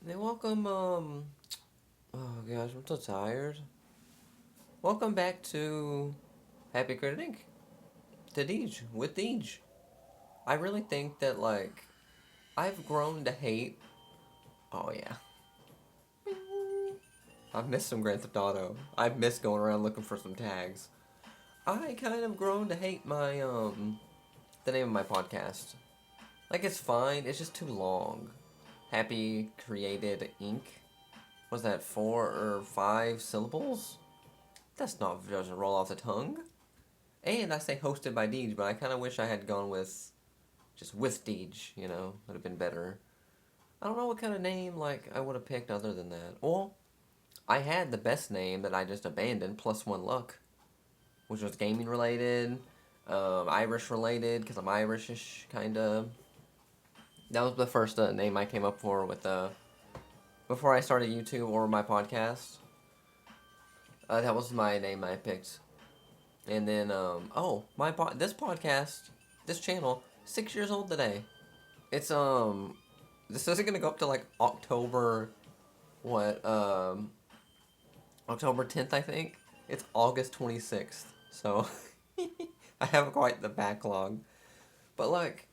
Hey, welcome, oh gosh, I'm so tired. Welcome back to Happy Credit Inc. To Deej, with Deej. I really think that, like, I've grown to hate. Oh, yeah. I've missed some Grand Theft Auto. I've missed going around looking for some tags. I kind of grown to hate the name of my podcast. Like, it's fine, it's just too long. Happy Created Inc. Was that 4 or 5 syllables? That's not doesn't roll off the tongue. And I say hosted by Deej, but I kind of wish I had gone with just with Deej. Would have been better. I don't know what kind of name like I would have picked other than that. Well, I had the best name that I just abandoned, Plus One Luck, which was gaming related, Irish related because I'm Irishish kind of. That was the first name I came up for with before I started YouTube or my podcast. That was my name I picked. And then, this podcast, this channel, 6 years old today. It's this isn't gonna go up to like October, what October 10th I think. It's August 26th, so I have quite the backlog. But like,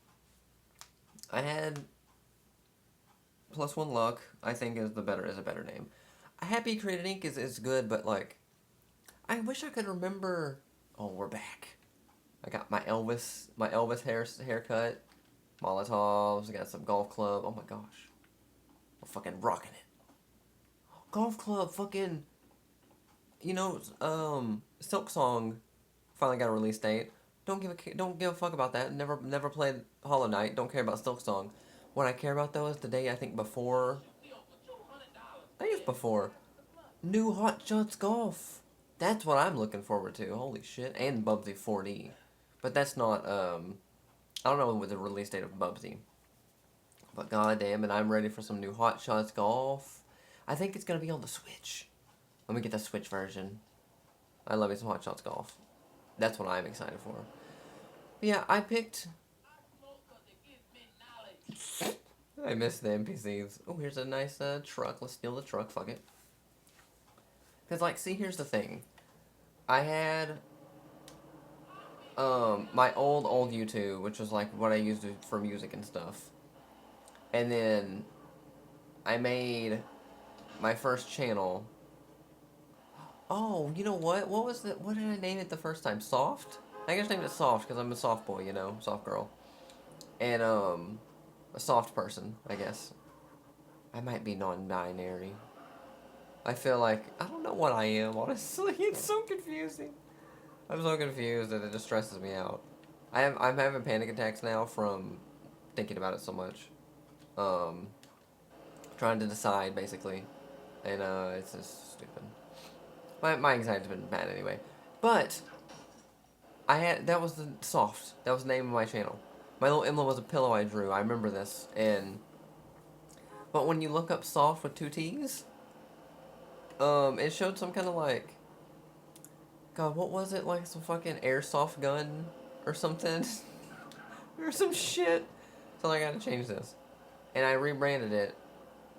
I had Plus One Luck. I think is a better name. Happy Created Inc. is good, but like, I wish I could remember. Oh, we're back. I got my Elvis haircut, Molotovs. I got some golf club. Oh my gosh, we're fucking rocking it. Golf club, fucking. Silk Song finally got a release date. Don't give a fuck about that. Never played Hollow Knight. Don't care about Silk Song. What I care about though is the day I think before. I think it's before. New Hot Shots Golf. That's what I'm looking forward to. Holy shit! And Bubsy 4D, but that's not. I don't know what the release date of Bubsy. But god damn it, I'm ready for some new Hot Shots Golf. I think it's gonna be on the Switch. Let me get the Switch version. I love me some Hot Shots Golf. That's what I'm excited for. But yeah, I picked. I miss the NPCs. Oh, here's a nice truck. Let's steal the truck. Fuck it. Cause like, see, here's the thing. I had my old YouTube, which was like what I used for music and stuff, and then I made my first channel. Oh, you know what? What was the? What did I name it the first time? Soft. I just named it Soft because I'm a soft boy, soft girl, and a soft person, I guess. I might be non-binary. I feel like I don't know what I am. Honestly, it's so confusing. I'm so confused that it just stresses me out. I'm having panic attacks now from thinking about it so much. Um, Trying to decide basically, and it's just stupid. My anxiety's been bad anyway, but that was the soft. That was the name of my channel. My little emblem was a pillow I drew. I remember this, and but when you look up soft with two T's, it showed some kind of like, God, what was it? Like some fucking airsoft gun or something, or some shit. So I gotta change this, and I rebranded it.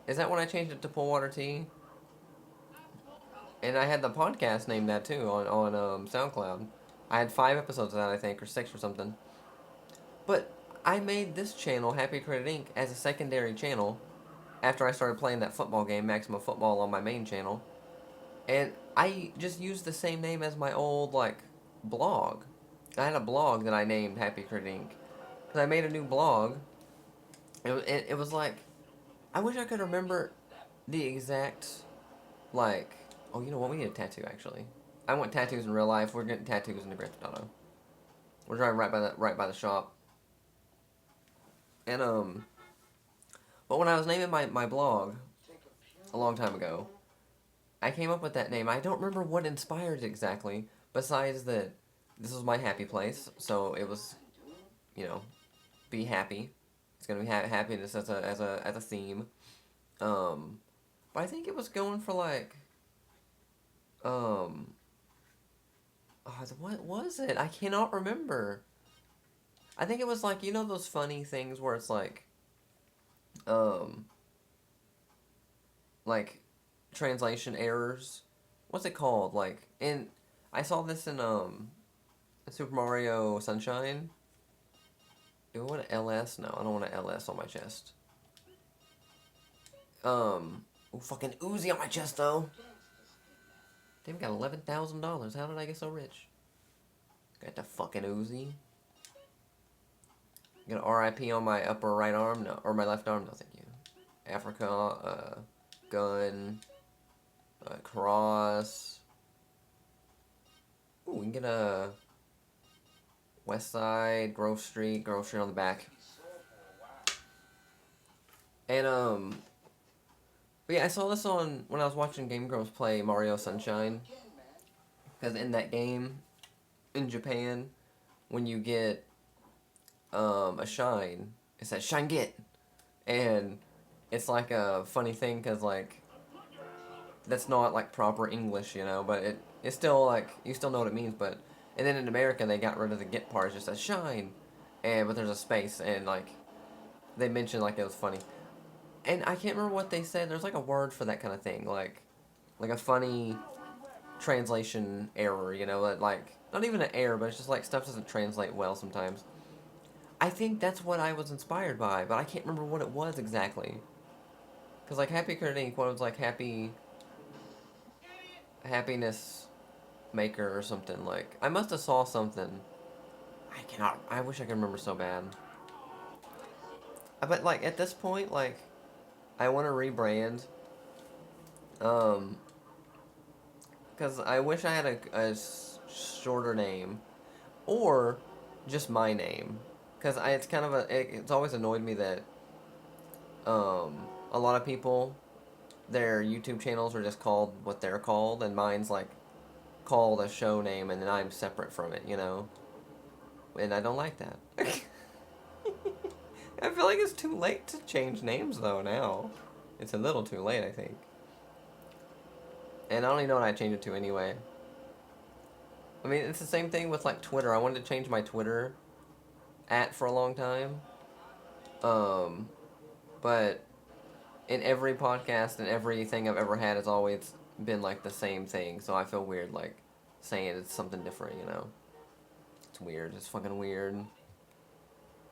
Is that when I changed it to Pull Water Tea? And I had the podcast named that too on SoundCloud. I had 5 episodes of that I think, or 6 or something. But I made this channel, Happy Credit Inc., as a secondary channel after I started playing that football game, Maximum Football, on my main channel. And I just used the same name as my old, like, blog. I had a blog that I named Happy Credit Inc. Because I made a new blog. It was like, I wish I could remember the exact, like, oh, you know what? We need a tattoo, actually. I want tattoos in real life. We're getting tattoos in the Grand Theft Auto. We're driving right by the shop. And, but when I was naming my blog a long time ago, I came up with that name. I don't remember what inspired it exactly, besides that this was my happy place, so it was, you know, be happy. It's gonna be happiness as a theme. Um, but I think it was going for like, um, what was it? I cannot remember. I think it was like, those funny things where it's like, um, like, translation errors. What's it called? Like, I saw this in, Super Mario Sunshine. Do I want an LS? No, I don't want an LS on my chest. Ooh, fucking Uzi on my chest, though. Damn, got $11,000. How did I get so rich? Got the fucking Uzi. Got an RIP on my upper right arm? No. Or my left arm? No, thank you. Africa, gun, cross. Ooh, we can get a West Side, Grove Street on the back. And, but yeah, I saw this on, when I was watching Game Grumps play Mario Sunshine. Because in that game, in Japan, when you get, a shine, it says, "Shine get!" And it's like a funny thing, because, like, that's not, like, proper English, you know, but it's still, like, you still know what it means, but, and then in America, they got rid of the get part, it just says, "Shine!" But there's a space, and, like, they mentioned, like, it was funny. And I can't remember what they said, there's, like, a word for that kind of thing, like a funny translation error, you know, that, like, not even an error, but it's just, like, stuff doesn't translate well sometimes. I think that's what I was inspired by, but I can't remember what it was exactly. Because, like, Happy Critic was, like, happiness maker or something. Like, I must have saw something. I wish I could remember so bad. But, like, at this point, like, I want to rebrand. Because I wish I had a shorter name. Or just my name. Because it's kind of it's always annoyed me that, a lot of people, their YouTube channels are just called what they're called, and mine's, like, called a show name, and then I'm separate from it, you know? And I don't like that. I feel like it's too late to change names, though, now. It's a little too late, I think. And I don't even know what I'd change it to anyway. I mean, it's the same thing with, like, Twitter. I wanted to change my Twitter for a long time. But in every podcast and everything I've ever had has always been, like, the same thing. So I feel weird, like, saying it's something different, you know? It's weird. It's fucking weird.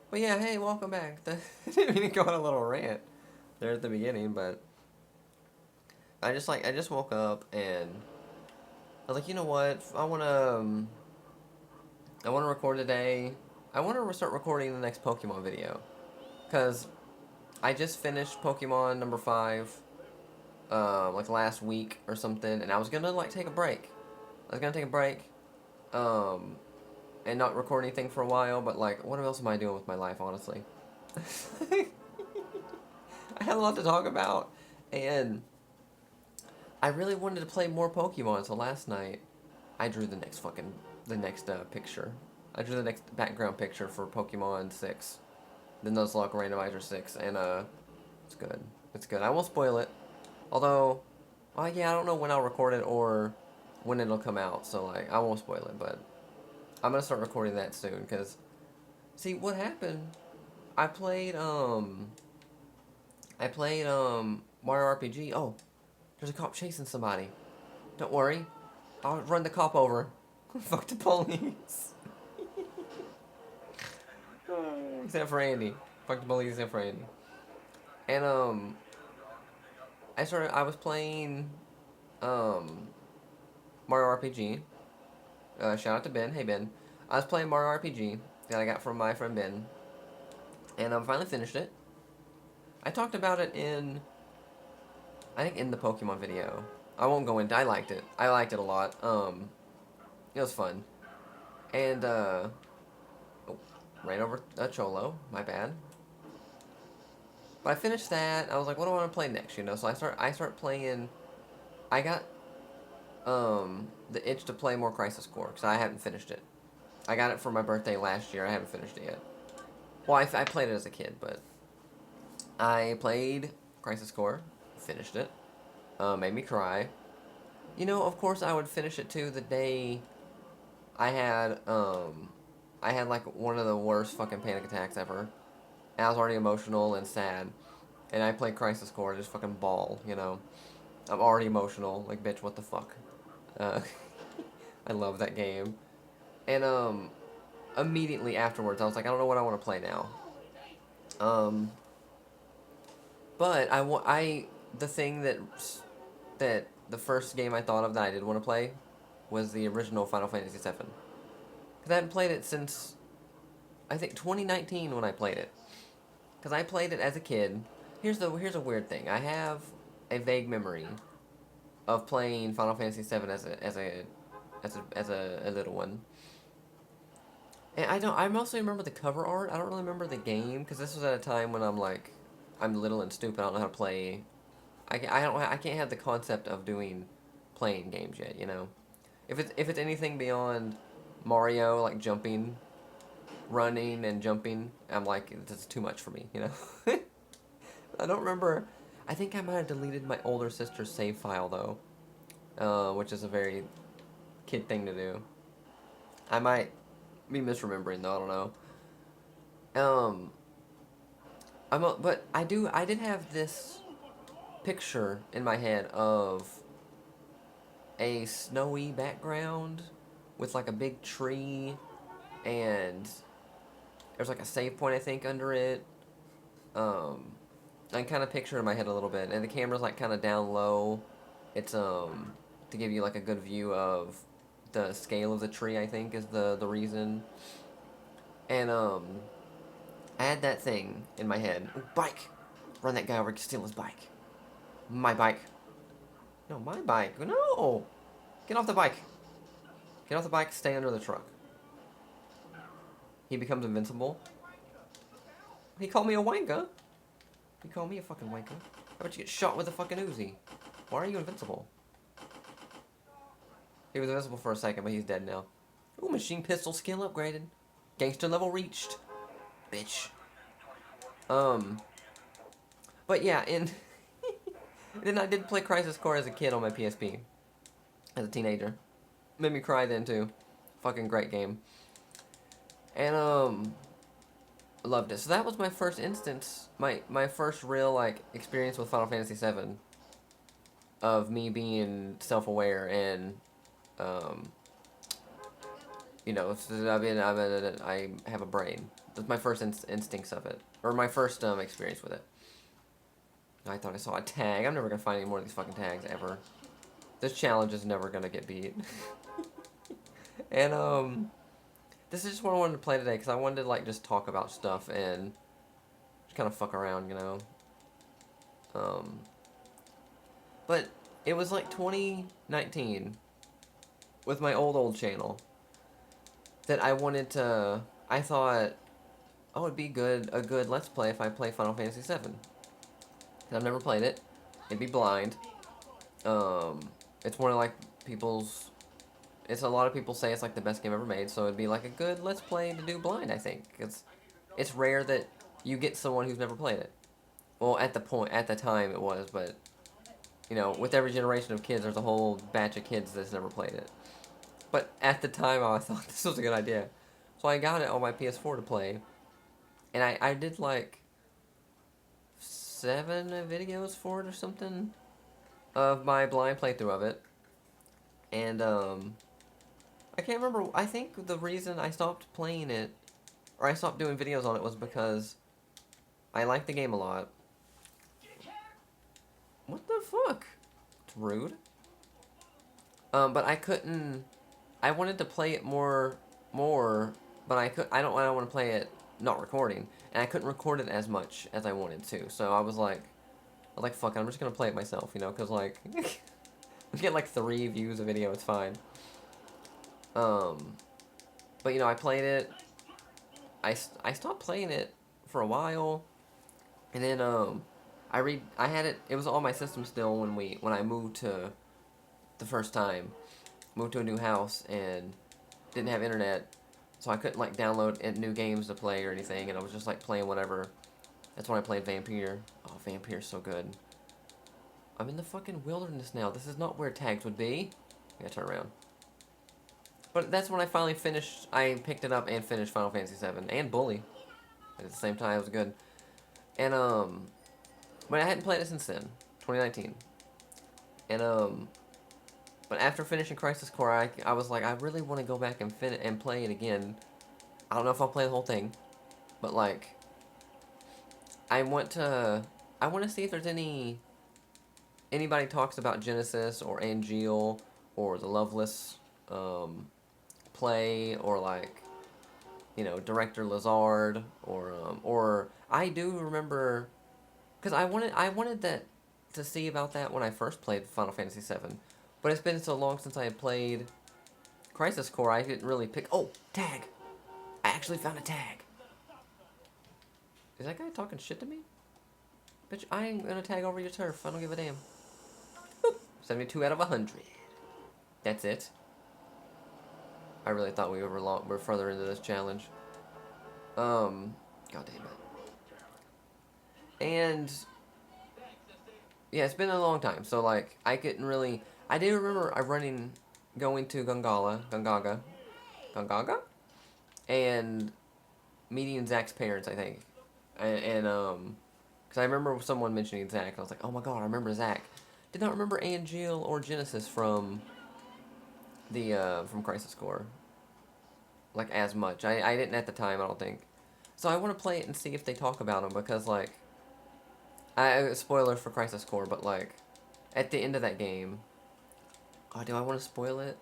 But yeah, hey, welcome back. I didn't mean to go on a little rant there at the beginning, but I just woke up and I was like, you know what? I wanna record today. I wanna start recording the next Pokemon video, cause I just finished Pokemon number 5, like last week or something, and I was gonna, like, take a break. Um, and not record anything for a while, but, like, what else am I doing with my life, honestly? I had a lot to talk about, and I really wanted to play more Pokemon, so last night I drew the next picture. I drew the next background picture for Pokemon 6, the Nuzlocke Randomizer 6, and it's good. It's good. I won't spoil it, although, well, yeah, I don't know when I'll record it or when it'll come out, so, like, I won't spoil it, but I'm gonna start recording that soon, because, see, what happened, I played, Mario RPG. Oh, there's a cop chasing somebody. Don't worry, I'll run the cop over. Fuck the police. Except for Andy. Fuck the police except for Andy. And, I was playing, Mario RPG. Shout out to Ben. Hey, Ben. I was playing Mario RPG that I got from my friend Ben. And I finally finished it. I talked about it I think in the Pokemon video. I won't go into. I liked it. I liked it a lot. It was fun. And ran over a Cholo. My bad. But I finished that. I was like, what do I want to play next? You know. So I start playing. I got the itch to play more Crisis Core because I haven't finished it. I got it for my birthday last year. I haven't finished it yet. Well, I played it as a kid, but I played Crisis Core, finished it, made me cry. You know, of course, I would finish it too the day I had like one of the worst fucking panic attacks ever. And I was already emotional and sad. and I play Crisis Core, I just fucking bawl, you know. I'm already emotional, like, bitch, what the fuck. Uh, I love that game. And, immediately afterwards, I was like, I don't know what I want to play now. Um, but the thing that the first game I thought of that I did want to play was the original Final Fantasy VII. Because I hadn't played it since, I think, 2019 when I played it. Because I played it as a kid. Here's a weird thing. I have a vague memory of playing Final Fantasy VII as a little one. And I mostly remember the cover art. I don't really remember the game because this was at a time when I'm little and stupid. I don't know how to play. I can't have the concept of playing games yet. You know, if it's anything beyond Mario, like jumping, running and jumping, I'm like, this is too much for me. You know, I don't remember. I think I might have deleted my older sister's save file though, which is a very kid thing to do. I might be misremembering though. I don't know. Um, but I did have this picture in my head of a snowy background with like a big tree, and there's like a save point I think under it. Um, I can kind of picture it in my head a little bit, and the camera's like kind of down low. It's to give you like a good view of the scale of the tree. I think is the reason. And I had that thing in my head. Ooh, bike, run that guy over, steal his bike. My bike. No, my bike. No, get off the bike. Get off the bike. Stay under the truck. He becomes invincible. He called me a wanker. He called me a fucking wanker. How about you get shot with a fucking Uzi? Why are you invincible? He was invincible for a second, but he's dead now. Ooh, machine pistol skill upgraded. Gangster level reached. Bitch. But yeah, and then I did play Crisis Core as a kid on my PSP. As a teenager. Made me cry then too. Fucking great game. And loved it. So that was my first instance, my first real like experience with Final Fantasy VII, of me being self-aware and um, you know, I have a brain. That's my first instincts of it, or my first experience with it. I thought I saw a tag. I'm never gonna find any more of these fucking tags ever. This challenge is never gonna get beat. And this is just what I wanted to play today because I wanted to like just talk about stuff and just kind of fuck around, you know. But it was like 2019 with my old channel that I wanted to. I thought, oh, it'd be a good Let's Play if I play Final Fantasy VII. I've never played it. It'd be blind. It's one of like people's. It's a lot of people say it's like the best game ever made, so it'd be like a good Let's Play to do blind. I think it's rare that you get someone who's never played it. Well, at the time it was, but you know, with every generation of kids, there's a whole batch of kids that's never played it. But at the time, I thought this was a good idea, so I got it on my PS4 to play, and I did like 7 videos for it or something of my blind playthrough of it, and I can't remember. I think the reason I stopped playing it, or I stopped doing videos on it, was because I liked the game a lot. What the fuck? It's rude. But I couldn't. I wanted to play it more, but I don't want to play it not recording, and I couldn't record it as much as I wanted to. So I was like, fuck it, I'm just gonna play it myself, you know, cause like, I get like 3 views a video, it's fine. But you know, I played it. I stopped playing it for a while, and then I had it. It was on my system still when I moved to the first time. Moved to a new house and didn't have internet, so I couldn't like download new games to play or anything, and I was just like playing whatever. That's when I played Vampire. Oh, Vampire's so good. I'm in the fucking wilderness now. This is not where tags would be. I gotta turn around. But that's when I finally finished. I picked it up and finished Final Fantasy VII and Bully at the same time. It was good. And But I hadn't played it since then, 2019. And but after finishing Crisis Core, I was like, I really want to go back and play it again. I don't know if I'll play the whole thing, but like, I want to see if there's anybody talks about Genesis or Angeal or the Loveless play, or like, you know, Director Lazard, or I do remember, because I wanted that to see about that when I first played Final Fantasy VII, but it's been so long since I had played Crisis Core, I didn't really pick. Oh, tag! I actually found a tag. Is that guy talking shit to me? Bitch, I ain't gonna tag over your turf. I don't give a damn. Boop. 72 out of 100. That's it. I really thought we were further into this challenge. God damn it. And yeah, it's been a long time. So like, I couldn't really. I do remember going to Gongaga, and meeting Zach's parents. I think, because I remember someone mentioning Zach. And I was like, oh my god, I remember Zach. Did not remember Angeal or Genesis from from Crisis Core, like, as much. I didn't at the time, I don't think. So I want to play it and see if they talk about them, because like, spoiler for Crisis Core, but like, at the end of that game, oh, do I want to spoil it?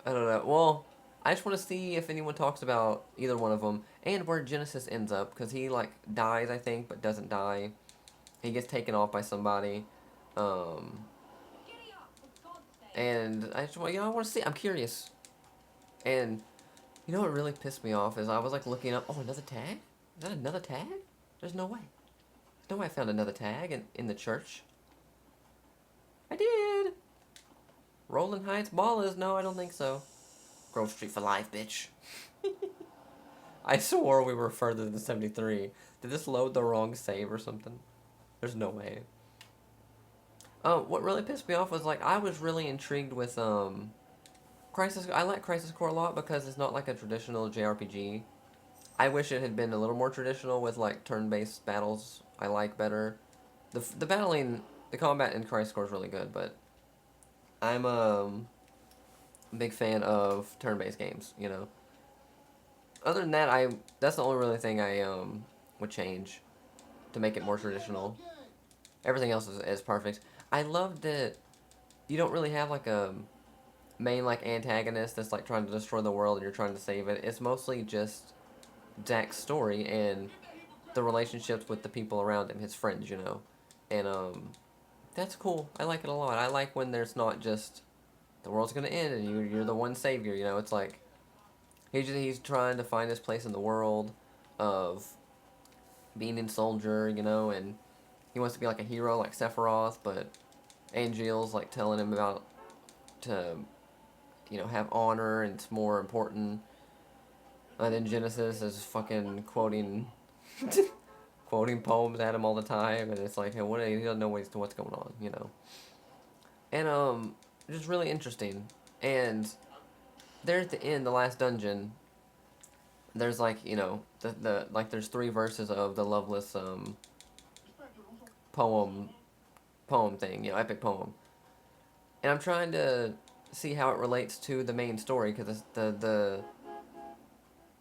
I don't know. Well, I just want to see if anyone talks about either one of them, and where Genesis ends up, because he like dies, I think, but doesn't die. He gets taken off by somebody, um, and I just want, I want to see. I'm curious, and you know what really pissed me off is I was like looking up. Oh, another tag? Is that another tag? There's no way. No way I found another tag in the church. I did. Rolling Heights Ballers? No, I don't think so. Grove Street for life, bitch. I swore we were further than 73. Did this load the wrong save or something? There's no way. What really pissed me off was like I was really intrigued with Crisis. I like Crisis Core a lot because it's not like a traditional JRPG. I wish it had been a little more traditional with like turn-based battles. I like better. The battling, the combat in Crisis Core is really good, but I'm a big fan of turn-based games. You know. Other than that, that's the only really thing I would change to make it more traditional. Everything else is perfect. I love that you don't really have like a main like antagonist that's like trying to destroy the world and you're trying to save it. It's mostly just Zach's story and the relationships with the people around him, his friends, you know. And that's cool. I like it a lot. I like when there's not just the world's gonna end and you're the one savior, you know. It's like he's trying to find his place in the world of being a soldier, you know, and he wants to be like a hero like Sephiroth, but Angeal's like telling him about to, you know, have honor and it's more important. And then Genesis is fucking quoting quoting poems at him all the time, and it's like, hey, he doesn't know what's going on, you know. And just really interesting. And there at the end, the last dungeon, there's like, you know, the like there's 3 verses of the Loveless poem thing, you know, epic poem. And I'm trying to see how it relates to the main story, because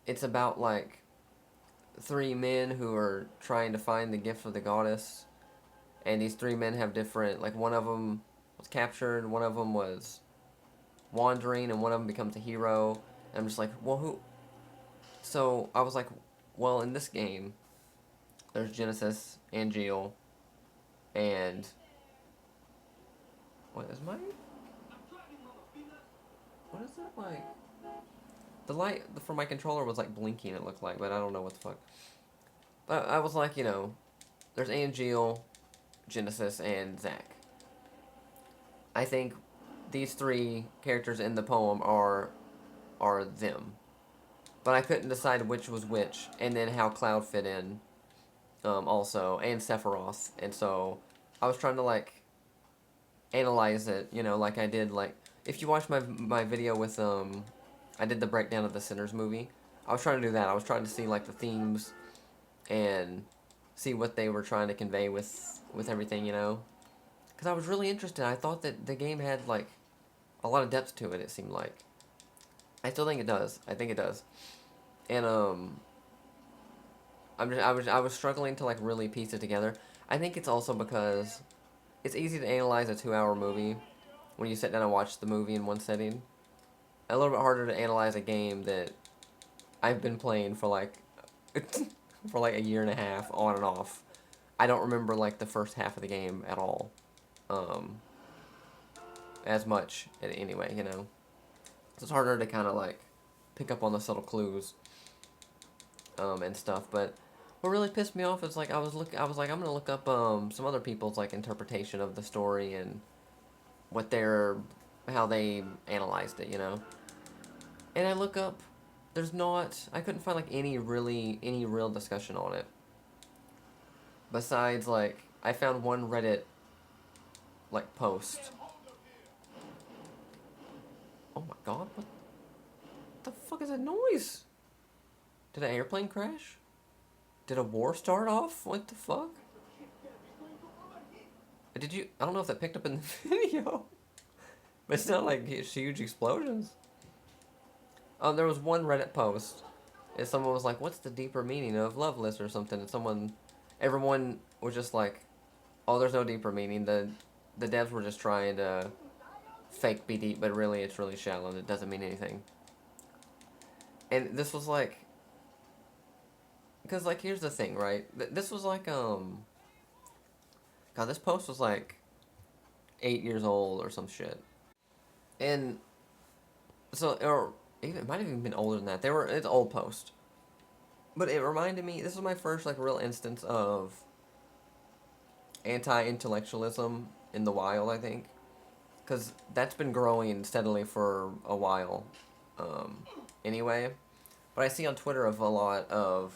it's about like 3 men who are trying to find the gift of the goddess, and these 3 men have different, like, one of them was captured, one of them was wandering, and one of them becomes a hero. And I'm just like, well, who? So I was like, well, in this game, there's Genesis, Angeal, and what is mine? What is that like? The light from my controller was like blinking, it looked like, but I don't know what the fuck. But I was like, you know, there's Angeal, Genesis, and Zack. I think these 3 characters in the poem are them. But I couldn't decide which was which, and then how Cloud fit in, also, and Sephiroth. And so I was trying to like analyze it, you know, like I did like if you watch my video with I did the breakdown of the Sinners movie. I was trying to do that. I was trying to see like the themes and see what they were trying to convey with everything, you know. Because I was really interested. I thought that the game had like a lot of depth to it. It seemed like. I still think it does. I think it does. And I was struggling to like really piece it together. I think it's also because it's easy to analyze a 2 hour movie when you sit down and watch the movie in one setting. A little bit harder to analyze a game that I've been playing for like for like a year and a half on and off. I don't remember like the first half of the game at all, um, as much anyway. You know, so it's harder to kind of like pick up on the subtle clues, and stuff. But what really pissed me off is like I was like I'm gonna look up some other people's like interpretation of the story and what their how they analyzed it. You know, and I look up. There's not. I couldn't find like any real discussion on it. Besides, like, I found one Reddit, like, post. Oh my god, what the fuck is that noise? Did an airplane crash? Did a war start off? What the fuck? Did you... I don't know if that picked up in the video. But it's not like huge explosions. There was one Reddit post. And someone was like, what's the deeper meaning of Loveless or something? And everyone was just like, oh, there's no deeper meaning. The devs were just trying to fake be deep, but really it's really shallow and it doesn't mean anything. And this was like, because like here's the thing, right? This was like God, this post was like 8 years old or some shit, and so or even it might have even been older than that. It's an old post, but it reminded me. This was my first like real instance of anti-intellectualism in the wild, I think, because that's been growing steadily for a while, anyway. But I see on Twitter of a lot of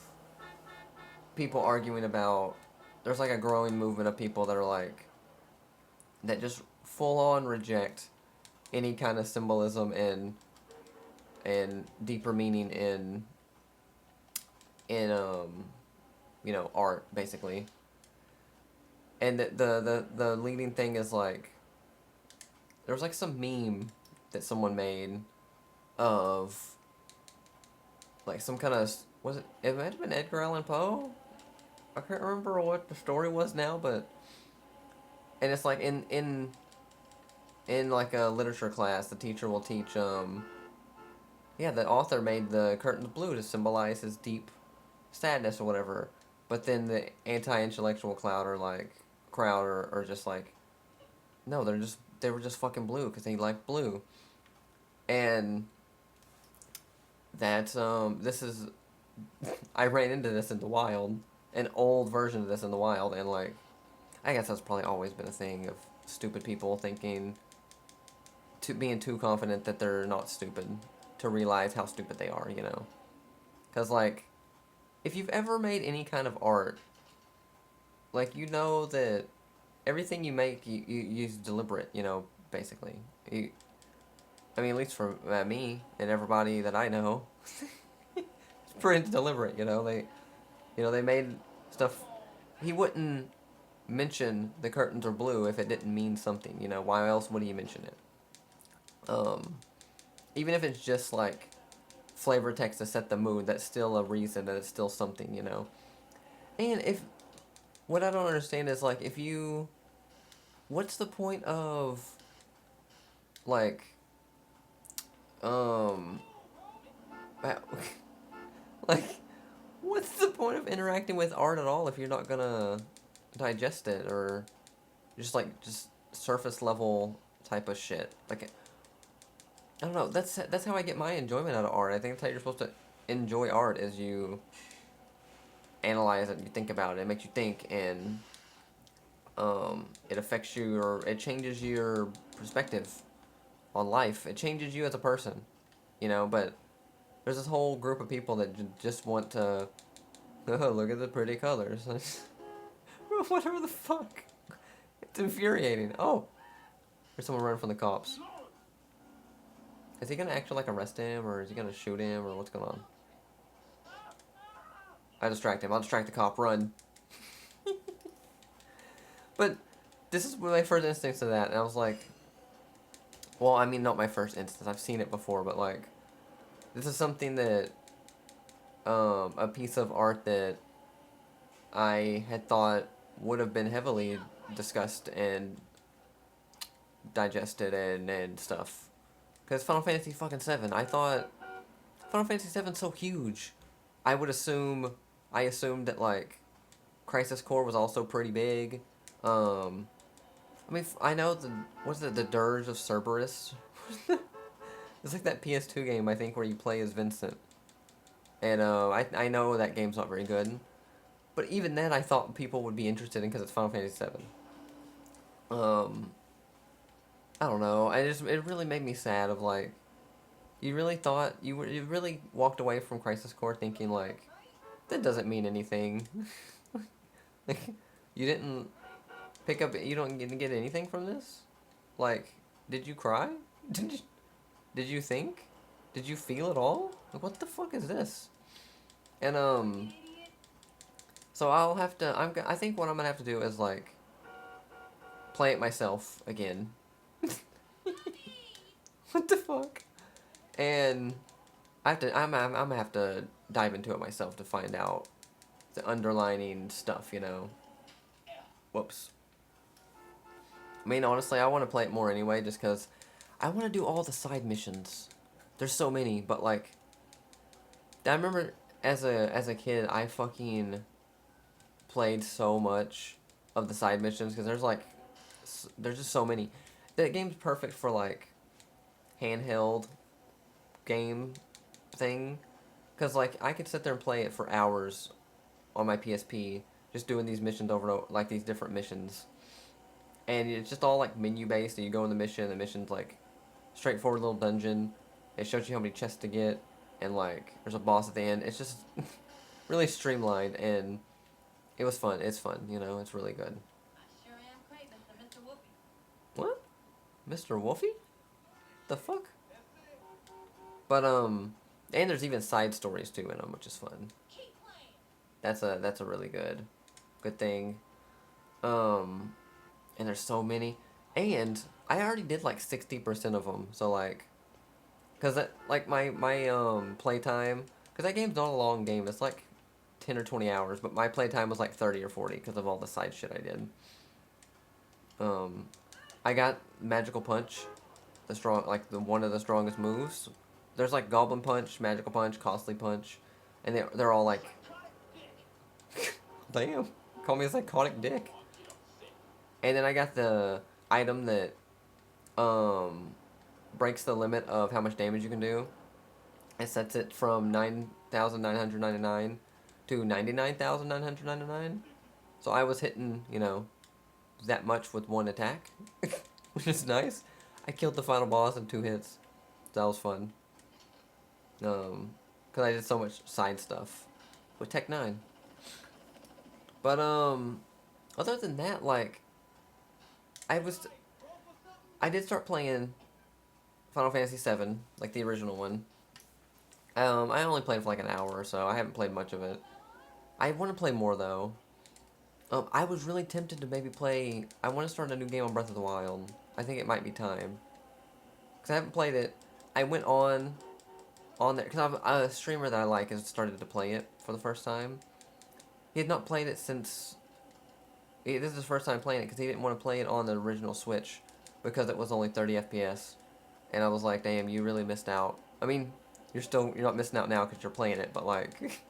people arguing about. There's like a growing movement of people that are like that just full on reject any kind of symbolism and deeper meaning in art basically. And the leading thing is like there was like some meme that someone made of like some kind of it might have been Edgar Allan Poe. I can't remember what the story was now, but and it's like in like a literature class, the teacher will teach yeah, the author made the curtains blue to symbolize his deep sadness or whatever, but then the anti-intellectual crowd are just like no, they were just fucking blue because they like blue, and that's this is I ran into this in the wild, an old version of this in the wild, and like I guess that's probably always been a thing of stupid people thinking to being too confident that they're not stupid to realize how stupid they are, you know. Cuz like if you've ever made any kind of art, like you know that everything you make you use deliberate, you know, basically. I mean, at least for me and everybody that I know, it's pretty deliberate, you know. They made stuff. He wouldn't mention the curtains are blue if it didn't mean something, you know. Why else would he mention it? Even if it's just like flavor text to set the mood, that's still a reason that it's still something, you know. And if what I don't understand is like what's the point of like um like what's the point of interacting with art at all if you're not gonna digest it or just surface level type of shit? Like I don't know. That's how I get my enjoyment out of art. I think that's how you're supposed to enjoy art is you analyze it, you think about it, it makes you think, and it affects you or it changes your perspective on life. It changes you as a person, you know. But there's this whole group of people that just want to oh, look at the pretty colors. Whatever the fuck. It's infuriating. Oh, there's someone running from the cops. Is he gonna actually like arrest him or is he gonna shoot him or what's going on? I distract him. I'll distract the cop. Run. But this is my first instance of that, and I was like, well, I mean, not my first instance. I've seen it before, but like, this is something that, a piece of art that I had thought would have been heavily discussed and digested and stuff. Because Final Fantasy fucking 7, I thought Final Fantasy 7's so huge. I assumed that like Crisis Core was also pretty big. I mean, I know what's it, the Dirge of Cerberus? It's like that PS2 game, I think, where you play as Vincent. And I know that game's not very good. But even then, I thought people would be interested in because it's Final Fantasy 7. Um, I don't know. It really made me sad of like, you really thought, you really walked away from Crisis Core thinking like, that doesn't mean anything. Like, you didn't you don't get anything from this? Like, did you cry? Did you think? Did you feel it all? Like, what the fuck is this? And so I'll have to. I think what I'm gonna have to do is like play it myself again. What the fuck? And I have to. I'm gonna have to dive into it myself to find out the underlining stuff. You know. Whoops. I mean, honestly, I want to play it more anyway, just because I want to do all the side missions. There's so many, but like, I remember as a kid, I fucking played so much of the side missions because there's just so many. That game's perfect for like handheld game thing, because like I could sit there and play it for hours on my PSP, just doing these missions over and over, like these different missions. And it's just all like menu based, and you go in the mission's like straightforward little dungeon. It shows you how many chests to get, and like there's a boss at the end. It's just really streamlined, and it was fun. It's fun, you know. It's really good. I sure am craving some Mr. Whoopi. What? Mr. Wolfie? The fuck? But and there's even side stories too in them, which is fun. Keep playing. That's a really good thing. Um, and there's so many, and I already did like 60% of them. So like, cause that like my playtime, cause that game's not a long game. It's like 10 or 20 hours, but my playtime was like 30 or 40 because of all the side shit I did. Um, I got Magical Punch, the one of the strongest moves. There's like Goblin Punch, Magical Punch, Costly Punch, and they're all like, damn, call me a psychotic dick. And then I got the item that um breaks the limit of how much damage you can do. It sets it from 9,999 to 99,999. So I was hitting, you know, that much with one attack, which is nice. I killed the final boss in 2 hits. That was fun. Cause I did so much side stuff with Tech 9. But other than that, like, I was, I did start playing Final Fantasy 7, like the original one. I only played for like an hour or so. I haven't played much of it. I want to play more though. I was really tempted to maybe play. I want to start a new game on Breath of the Wild. I think it might be time. Cause I haven't played it. I went on there because a streamer that I like has started to play it for the first time. He had not played it since. This is his first time playing it because he didn't want to play it on the original Switch because it was only 30 FPS. And I was like, damn, you really missed out. I mean, you're not missing out now because you're playing it, but like,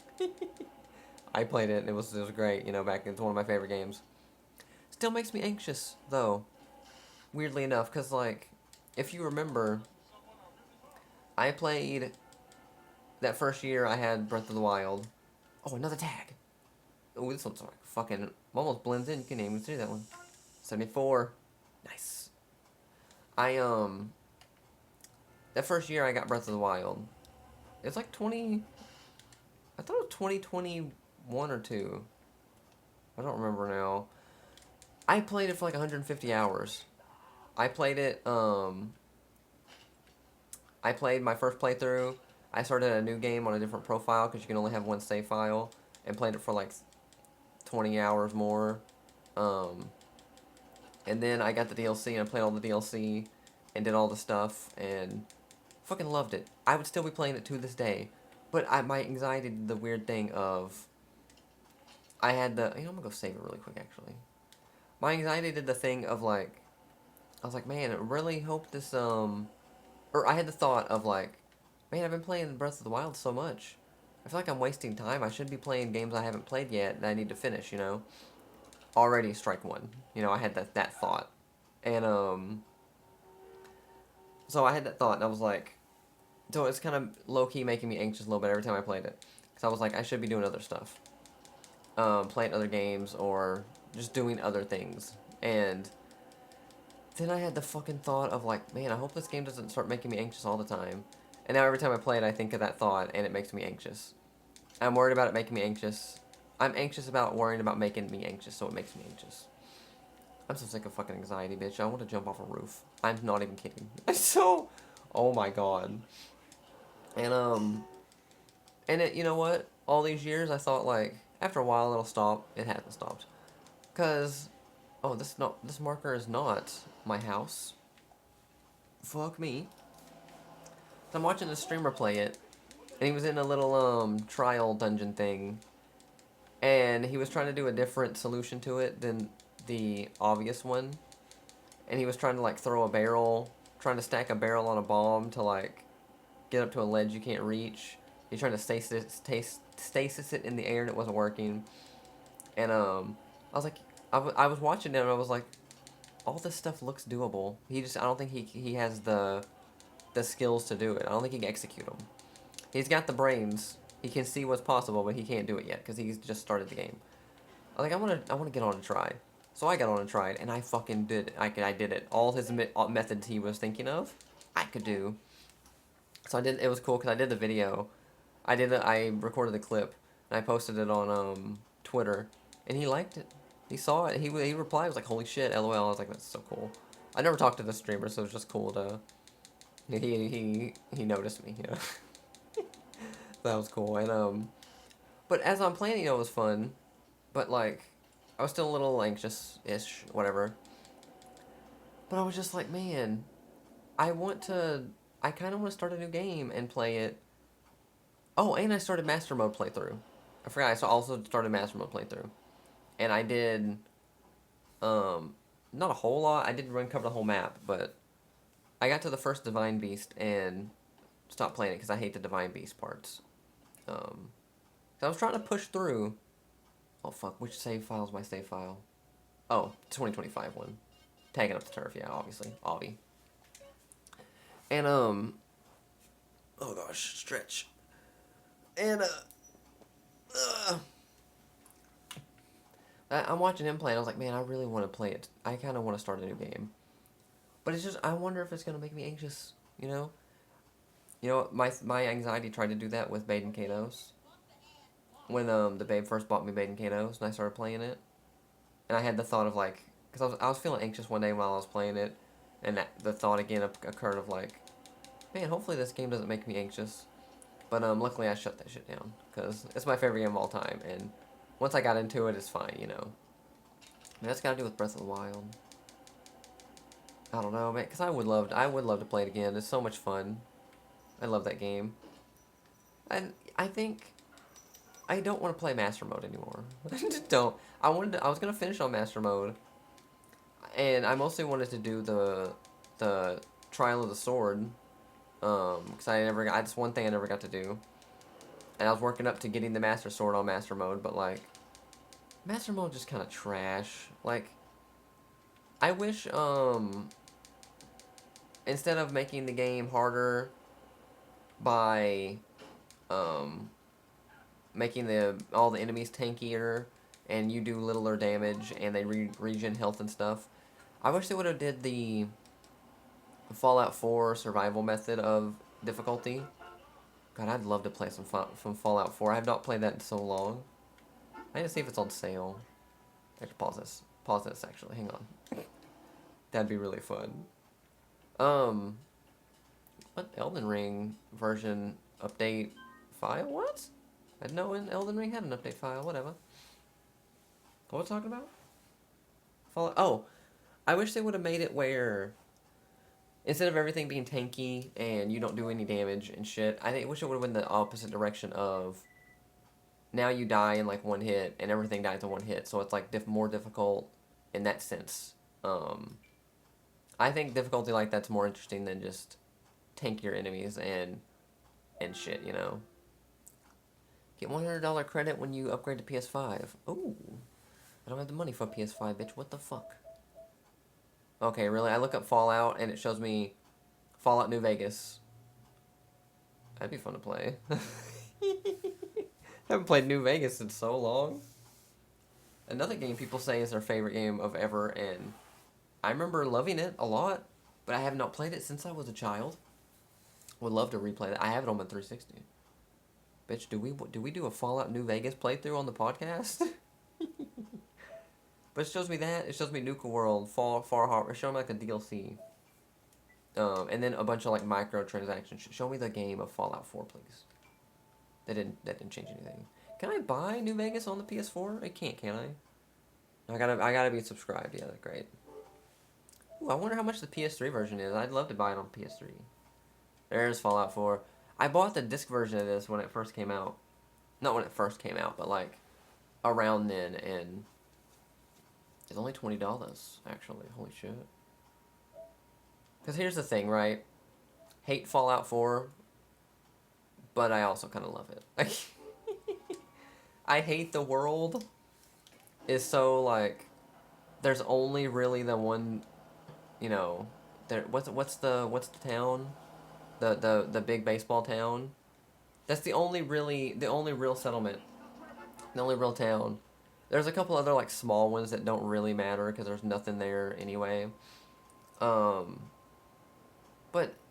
I played it and it was great. You know, it's one of my favorite games. Still makes me anxious though, weirdly enough, because like, if you remember, I played that first year I had Breath of the Wild. Oh, another tag. Oh, this one's like fucking almost blends in. You can't even see that one. 74. Nice. That first year I got Breath of the Wild. It's like 20. I thought it was 2021 or 2. I don't remember now. I played it for like 150 hours. I played it. I played my first playthrough. I started a new game on a different profile because you can only have one save file, and played it for like 20 hours more. And then I got the DLC and I played all the DLC and did all the stuff and fucking loved it. I would still be playing it to this day. But my anxiety did the weird thing of I had the I'm gonna go save it really quick actually. My anxiety did the thing of like I was like, man, I really hope this or I had the thought of like, man, I've been playing Breath of the Wild so much. I feel like I'm wasting time. I should be playing games I haven't played yet that I need to finish, you know? Already strike one. You know, I had that thought. And so I had that thought and I was like, so it's kind of low key making me anxious a little bit every time I played it. Cuz I was like, I should be doing other stuff. Playing other games or just doing other things. And then I had the fucking thought of like, man, I hope this game doesn't start making me anxious all the time. And now every time I play it, I think of that thought, and it makes me anxious. I'm worried about it making me anxious. I'm anxious about worrying about making me anxious, so it makes me anxious. I'm so sick of fucking anxiety, bitch. I want to jump off a roof. I'm not even kidding. So, oh my god. And it, you know what? All these years, I thought like, after a while it'll stop. It hasn't stopped. Cause, oh, this marker is not my house. Fuck me. So I'm watching the streamer play it, and he was in a little trial dungeon thing, and he was trying to do a different solution to it than the obvious one, and he was trying to like throw a barrel, trying to stack a barrel on a bomb to like get up to a ledge you can't reach. He's trying to stasis it in the air, and it wasn't working. And I was like, I was watching it, and I was like, all this stuff looks doable. I don't think he has the skills to do it. I don't think he can execute them. He's got the brains. He can see what's possible, but he can't do it yet because he's just started the game. I was like, I want to get on and try. So I got on and tried, and I fucking did. I did it. All his methods he was thinking of, I could do. So I did. It was cool because I did the video. I recorded the clip and I posted it on Twitter, and he liked it. He saw it. He replied. He was like, "Holy shit, LOL." I was like, "That's so cool." I never talked to the streamer, so it was just cool to. He noticed me. You know. That was cool. And but as I'm playing, it was fun. But like, I was still a little anxious-ish, whatever. But I was just like, man, I want to. I kind of want to start a new game and play it. Oh, and I started Master Mode playthrough. I forgot. I also started Master Mode playthrough, and I did. Not a whole lot. I didn't run cover the whole map, but I got to the first Divine Beast and stopped playing it because I hate the Divine Beast parts. So I was trying to push through. Oh fuck! Which save file is my save file? Oh, 2025 one. Tagging up the turf, yeah, obviously, obvi. And oh gosh, stretch. And I'm watching him play, and I was like, man, I really want to play it. I kind of want to start a new game, but it's just I wonder if it's gonna make me anxious. You know. You know, my anxiety tried to do that with Baden Katos. When the babe first bought me Baden Katos, and I started playing it, and I had the thought of like, because I was feeling anxious one day while I was playing it, and the thought again occurred of like, man, hopefully this game doesn't make me anxious. But luckily I shut that shit down because it's my favorite game of all time, and once I got into it, it's fine, you know. I mean, that's got to do with Breath of the Wild. I don't know, man, because I would love to play it again. It's so much fun. I love that game. And I think I don't want to play Master Mode anymore. I just don't. I was gonna finish on Master Mode, and I mostly wanted to do the Trial of the Sword, because that's one thing I never got to do, and I was working up to getting the Master Sword on Master Mode, but like, Master Mode just kind of trash. Like, I wish instead of making the game harder by making all the enemies tankier and you do littler damage and they regen health and stuff. I wish they would have did the Fallout 4 survival method of difficulty. God, I'd love to play some from Fallout 4. I have not played that in so long. I need to see if it's on sale. I should pause this. Pause this, actually. Hang on. That'd be really fun. What Elden Ring version update file? What? I didn't know Elden Ring had an update file. Whatever. What was I talking about? Fallout. Oh, I wish they would have made it where instead of everything being tanky and you don't do any damage and shit, I wish it would have been the opposite direction of now you die in like one hit and everything dies in one hit, so it's like more difficult in that sense. I think difficulty like that's more interesting than just tank your enemies and shit, you know. Get $100 credit when you upgrade to PS5. Ooh, I don't have the money for PS5, bitch. What the fuck? Okay, really? I look up Fallout and it shows me Fallout New Vegas. That'd be fun to play. Haven't played New Vegas in so long. Another game people say is their favorite game of ever, and I remember loving it a lot, but I have not played it since I was a child. Would love to replay that. I have it on my 360. Bitch, do we do a Fallout New Vegas playthrough on the podcast? But it shows me that. It shows me Nuka World, Far Harbor. It shows me like a DLC. And then a bunch of like microtransactions. Show me the game of Fallout 4, please. That didn't change anything. Can I buy New Vegas on the PS4? I can't, can I? I gotta be subscribed. Yeah, that's great. Ooh, I wonder how much the PS3 version is. I'd love to buy it on PS3. There's Fallout 4. I bought the disc version of this when it first came out. Not when it first came out, but like around then, and it's only $20 actually. Holy shit. Because here's the thing, right? Hate Fallout 4, but I also kind of love it. I hate the world is so like there's only really the one, you know, there what's the town? The big baseball town. That's the only real settlement. The only real town. There's a couple other like small ones that don't really matter because there's nothing there anyway. But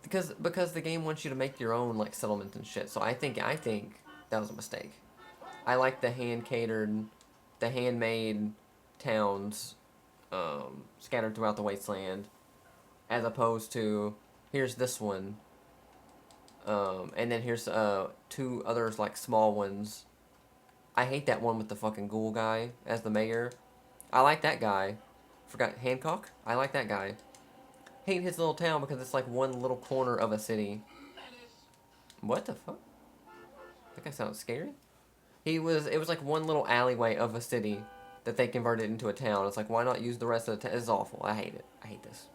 because the game wants you to make your own like settlements and shit. So I think that was a mistake. I like the the handmade towns scattered throughout the wasteland, as opposed to here's this one, and then here's two others like small ones. I hate that one with the fucking ghoul guy as the mayor. I like that guy. Forgot Hancock. I like that guy. Hate his little town because it's like one little corner of a city. What the fuck? That guy sounds scary. It was like one little alleyway of a city that they converted into a town. It's like, why not use the rest of the town? It's awful. I hate it. I hate this.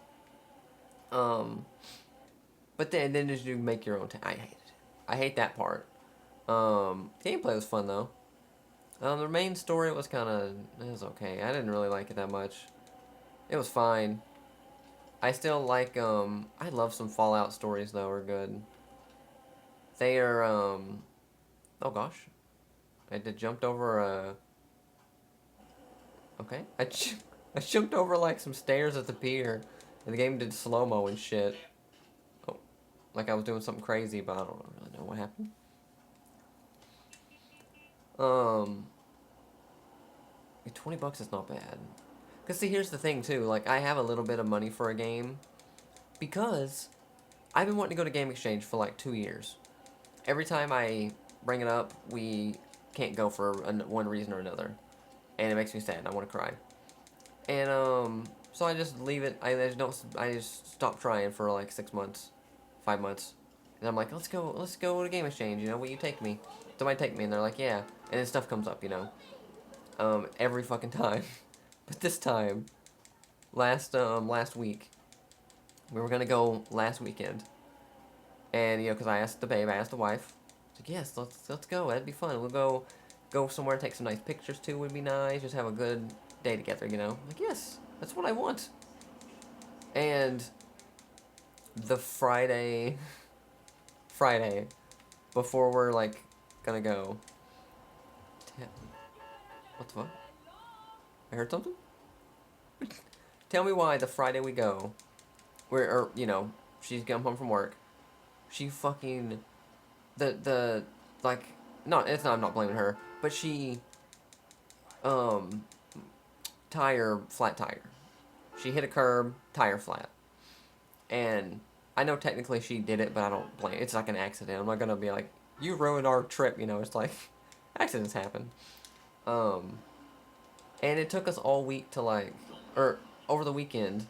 But then just you make your own town. I hate it. I hate that part. Gameplay was fun though. The main story was it was okay. I didn't really like it that much. It was fine. I still like, I love some Fallout stories though, are good. They are, oh gosh. I did jumped over okay. I jumped over like some stairs at the pier, and the game did slow-mo and shit. Oh, like I was doing something crazy, but I don't really know what happened. $20 is not bad. Cause see, here's the thing too. Like, I have a little bit of money for a game because I've been wanting to go to Game Exchange for like 2 years. Every time I bring it up, we can't go for one reason or another, and it makes me sad. I want to cry. And so I just leave it. I just stop trying for like 6 months, 5 months, and I'm like, let's go to Game Exchange. You know, will you take me? Somebody take me, and they're like, yeah. And then stuff comes up, you know, every fucking time. But this time, last week, we were gonna go last weekend, and you know, cause I asked the wife, I was like, yes, let's go. That'd be fun. We'll go somewhere, take some nice pictures too. Would be nice. Just have a good day together, you know. I'm like, yes, that's what I want. And the Friday before we're like gonna go, what the fuck? I heard something? Tell me why the Friday we go, you know, she's come home from work, she fucking, like, I'm not blaming her, but she, flat tire. She hit a curb, tire flat. And I know technically she did it, but I don't blame, it's like an accident. I'm not gonna be like, you ruined our trip, you know, it's like, accidents happen. And it took us all week to like, or over the weekend,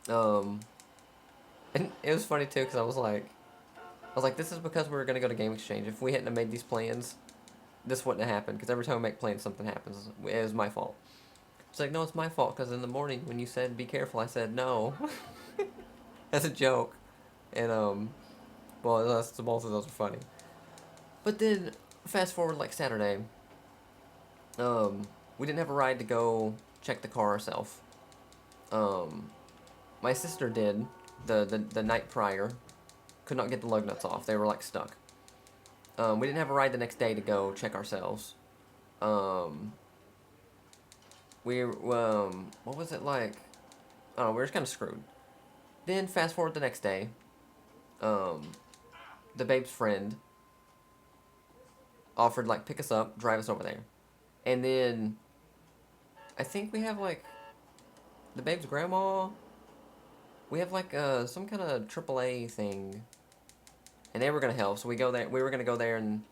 um, and it was funny too because I was like, this is because we were gonna go to Game Exchange. If we hadn't have made these plans, this wouldn't have happened. Because every time we make plans, something happens. It was my fault. It's like, no, it's my fault. Because in the morning when you said be careful, I said no, as a joke, and well, both of those are funny. But then fast forward like Saturday, we didn't have a ride to go check the car ourselves. Um, my sister did the night prior. Could not get the lug nuts off. They were like stuck. We didn't have a ride the next day to go check ourselves. Um, what was it like? I don't know, we were just kind of screwed. Then fast forward the next day, um, the babe's friend offered like pick us up, drive us over there, and then I think we have like the babe's grandma. We have like some kind of AAA thing, and they were gonna help. So we go there. We were gonna go there, and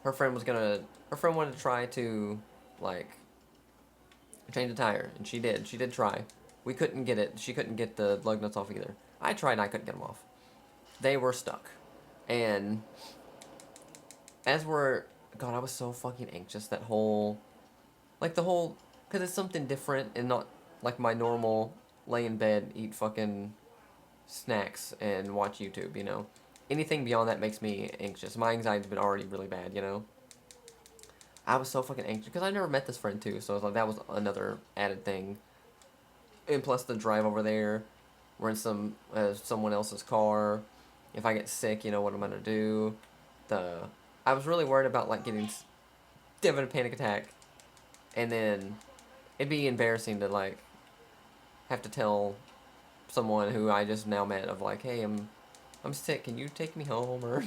her friend was gonna. Her friend wanted to try to like change the tire, and she did. She did try. We couldn't get it. She couldn't get the lug nuts off either. I tried, and I couldn't get them off. They were stuck, and as we're God, I was so fucking anxious that whole like the whole because it's something different and not like my normal lay in bed, eat fucking snacks, and watch YouTube. Anything beyond that makes me anxious. My anxiety's been already really bad. I was so fucking anxious because I never met this friend too, so I was like that was another added thing. And plus the drive over there, we're in someone else's car. If I get sick, what I'm gonna do. I was really worried about like having a panic attack, and then it'd be embarrassing to like have to tell someone who I just now met of like, hey, I'm sick. Can you take me home? Or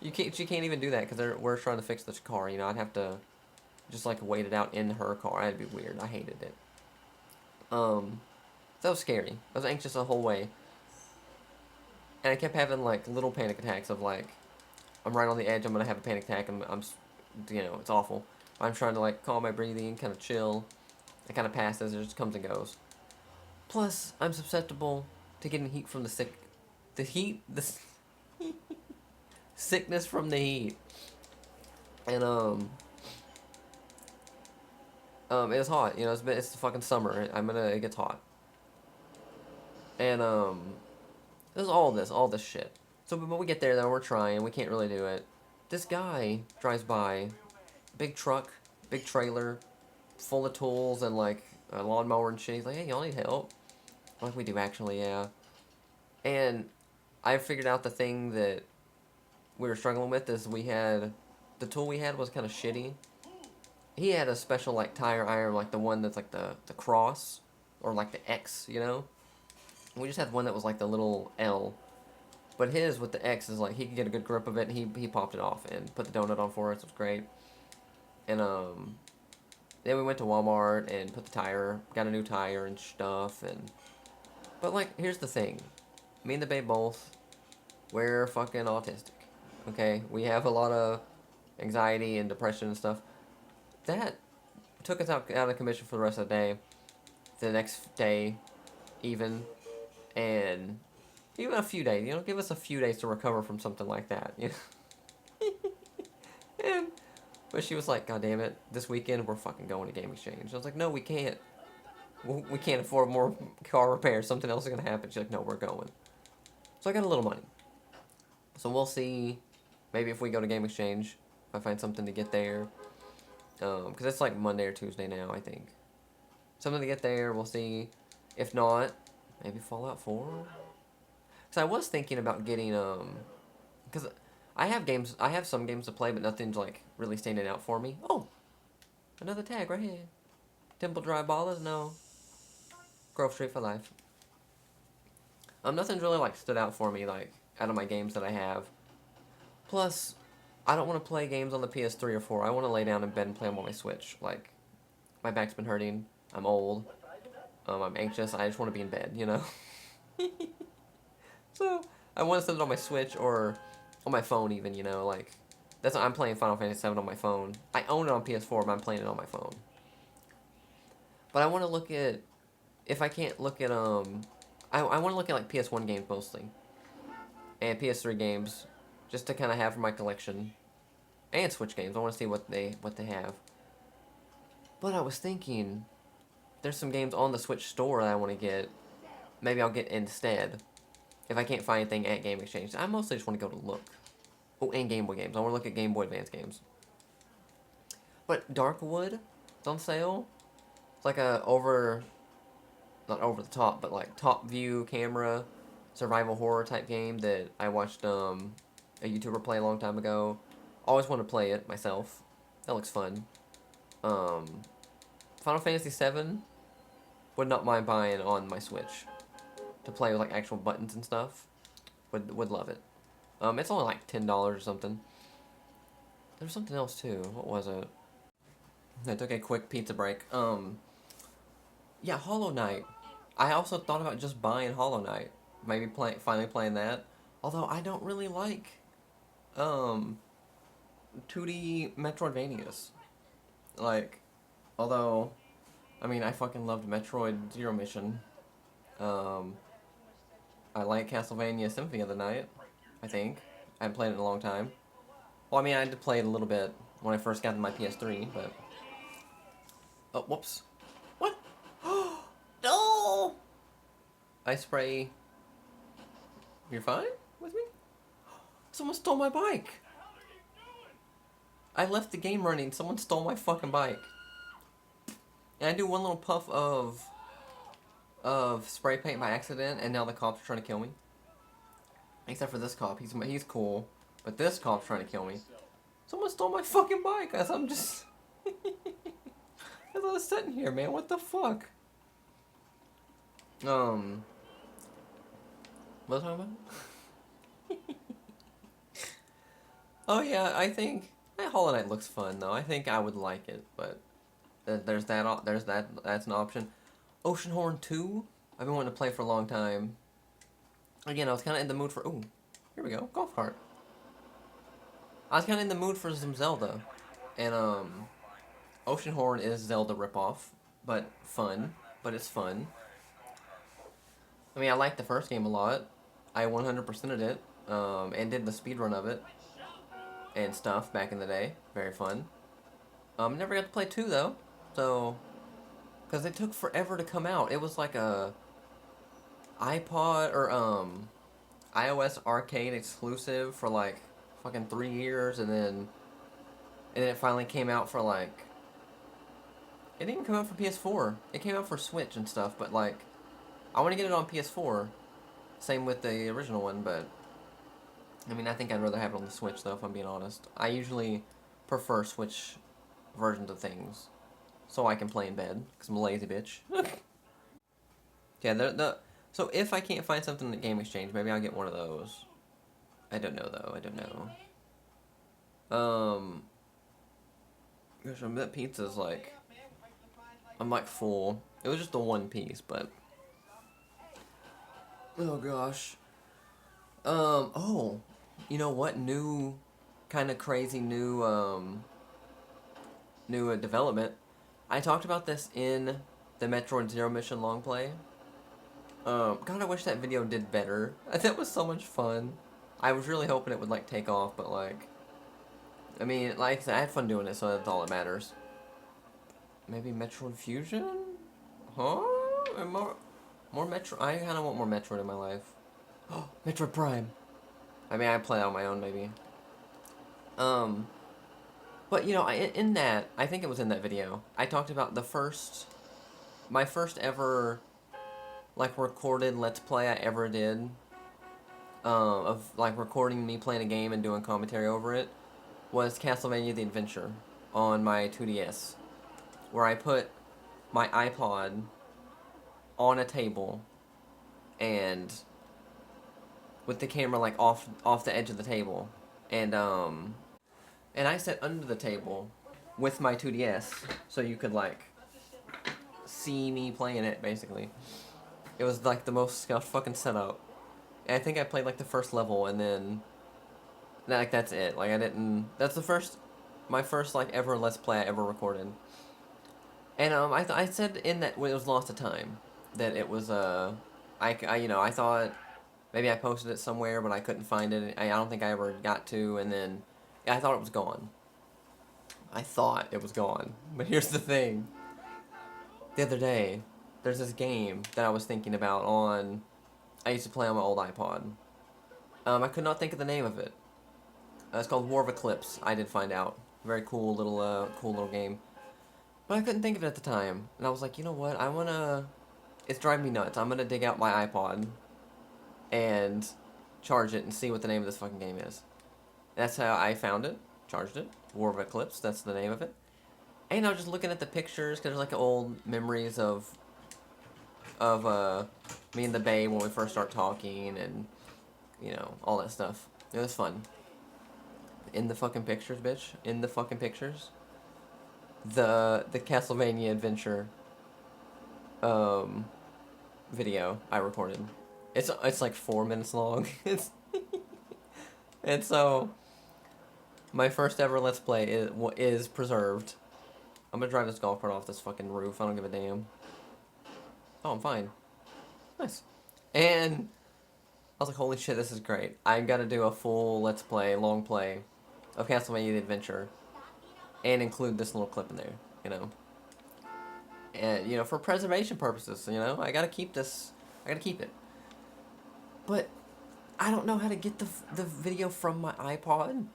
she can't even do that because we're trying to fix this car. I'd have to just like wait it out in her car. That'd be weird. I hated it. That was scary. I was anxious the whole way, and I kept having like little panic attacks of like, I'm right on the edge. I'm gonna have a panic attack, and it's awful. I'm trying to like calm my breathing, kind of chill. It kind of passes. It just comes and goes. Plus, I'm susceptible to getting heat from the sickness from the heat, and it's hot. It's the fucking summer. It gets hot, and there's all this shit. So when we get there, though, we're trying. We can't really do it. This guy drives by, big truck, big trailer, full of tools and like a lawnmower and shit. He's like, hey, y'all need help? I'm like, we do actually, yeah. And I figured out the thing that we were struggling with is the tool we had was kind of shitty. He had a special like tire iron, like the one that's like the cross or like the X. We just had one that was like the little L. But his with the X is like he could get a good grip of it, and he popped it off and put the donut on for us. It was great. And then we went to Walmart and got a new tire and stuff. But like, here's the thing, me and the babe both, we're fucking autistic. Okay, we have a lot of anxiety and depression and stuff. That took us out of commission for the rest of the day. The next day, even, and even a few days. Give us a few days to recover from something like that. And but she was like, God damn it, this weekend we're fucking going to Game Exchange. I was like, no, we can't. We can't afford more car repairs. Something else is gonna happen. She's like, no, we're going. So I got a little money. So we'll see. Maybe if we go to Game Exchange, if I find something to get there. Because it's like Monday or Tuesday now, I think. Something to get there. We'll see. If not, maybe Fallout 4. Because I was thinking about getting because I have some games to play, but nothing's like really standing out for me. Oh, another tag right here. Temple Drive Ballers, no. Grove Street for life. Nothing's really like stood out for me like out of my games that I have. Plus, I don't want to play games on the PS3 or 4. I want to lay down in bed and play them on my Switch. Like, my back's been hurting. I'm old. I'm anxious. I just want to be in bed. So, I want to set it on my Switch or on my phone even, like, that's I'm playing Final Fantasy VII on my phone. I own it on PS4, but I'm playing it on my phone. But I want to look at if I can't look at I want to look at like PS1 games mostly, and PS3 games, just to kind of have for my collection, and Switch games. I want to see what they have. But I was thinking, there's some games on the Switch store that I want to get. Maybe I'll get instead. If I can't find anything at Game Exchange, I mostly just want to go to look. Oh, and Game Boy games. I want to look at Game Boy Advance games. But Darkwood is on sale. It's like a not over the top, but like top view camera, survival horror type game that I watched a YouTuber play a long time ago. Always wanted to play it myself. That looks fun. Final Fantasy VII, would not mind buying on my Switch to play with like actual buttons and stuff. Would love it. It's only like $10 or something. There's something else too. What was it? I took a quick pizza break. Yeah, Hollow Knight. I also thought about just buying Hollow Knight. Maybe finally playing that. Although I don't really like 2D Metroidvanias. Like, although, I mean, I fucking loved Metroid Zero Mission. I like Castlevania Symphony of the Night, I think. I haven't played it in a long time. Well, I mean, I had to play it a little bit when I first got my PS3, but... Oh, whoops. What? No! I spray... You're fine with me? Someone stole my bike! I left the game running, someone stole my fucking bike. And I do one little puff of spray paint by accident, and now the cops are trying to kill me. Except for this cop, he's cool, but this cop's trying to kill me. Someone stole my fucking bike as I'm just... as I was sitting here, man, what the fuck? What was I talking about? Oh yeah, I think Hollow Knight looks fun though. I think I would like it, but that's an option. Oceanhorn 2, I've been wanting to play for a long time. Again, I was kind of in the mood for... Ooh, here we go, golf cart. I was kind of in the mood for some Zelda. And, Oceanhorn is Zelda ripoff, but fun. But it's fun. I mean, I liked the first game a lot. I 100%ed it, and did the speedrun of it. And stuff back in the day. Very fun. Never got to play 2, though. So... Because it took forever to come out. It was like a... iPod, or, iOS arcade exclusive for, like, fucking 3 years, and then it finally came out for, like... It didn't even come out for PS4. It came out for Switch and stuff, but, like... I want to get it on PS4. Same with the original one, but... I mean, I think I'd rather have it on the Switch, though, if I'm being honest. I usually prefer Switch versions of things. So I can play in bed, because I'm a lazy bitch. Yeah, so if I can't find something at Game Exchange, maybe I'll get one of those. I don't know, though. I don't know. Gosh, that pizza's like... I'm like full. It was just the one piece, but... Oh, gosh. Oh. You know what? New... Kind of crazy new development. I talked about this in the Metroid Zero Mission long play. God, I wish that video did better. That was so much fun. I was really hoping it would, like, take off, but, like... I mean, like I said, I had fun doing it, so that's all that matters. Maybe Metroid Fusion? Huh? More Metroid? I kind of want more Metroid in my life. Oh, Metroid Prime! I mean, I play that on my own, maybe. But, you know, in that, I think it was in that video, I talked about my first ever, like, recorded Let's Play I ever did, of, like, recording me playing a game and doing commentary over it, was Castlevania The Adventure on my 2DS, where I put my iPod on a table, and with the camera, like, off the edge of the table, and I sat under the table with my 2DS, so you could, like, see me playing it, basically. It was, like, the most scuffed fucking setup. And I think I played, like, the first level, and then... Like, that's it. Like, I didn't... That's my first, like, ever Let's Play I ever recorded. And, I said in that when it was Lost to Time. that it was you know, I thought maybe I posted it somewhere, but I couldn't find it. I don't think I ever got to, and then yeah, I thought it was gone. I thought it was gone. But here's the thing. The other day, there's this game that I was thinking about on. I used to play on my old iPod. I could not think of the name of it. It's called War of Eclipse. I did find out. Very cool little game. But I couldn't think of it at the time, and I was like, you know what? I wanna. It's driving me nuts. I'm gonna dig out my iPod and charge it and see what the name of this fucking game is. That's how I found it. Charged it. War of Eclipse. That's the name of it. And I was just looking at the pictures because there's like old memories of me and the babe when we first start talking and you know all that stuff. It was fun. In the fucking pictures, bitch. In the fucking pictures. The Castlevania adventure video I recorded. It's like 4 minutes long. It's and so my first ever Let's Play is preserved. I'm gonna drive this golf cart off this fucking roof. I don't give a damn. Oh, I'm fine. Nice. And I was like, holy shit, this is great. I gotta do a full Let's Play, long play of Castlevania the Adventure and include this little clip in there, you know. And, you know, for preservation purposes, you know, I gotta keep this, I gotta keep it. But I don't know how to get the video from my iPod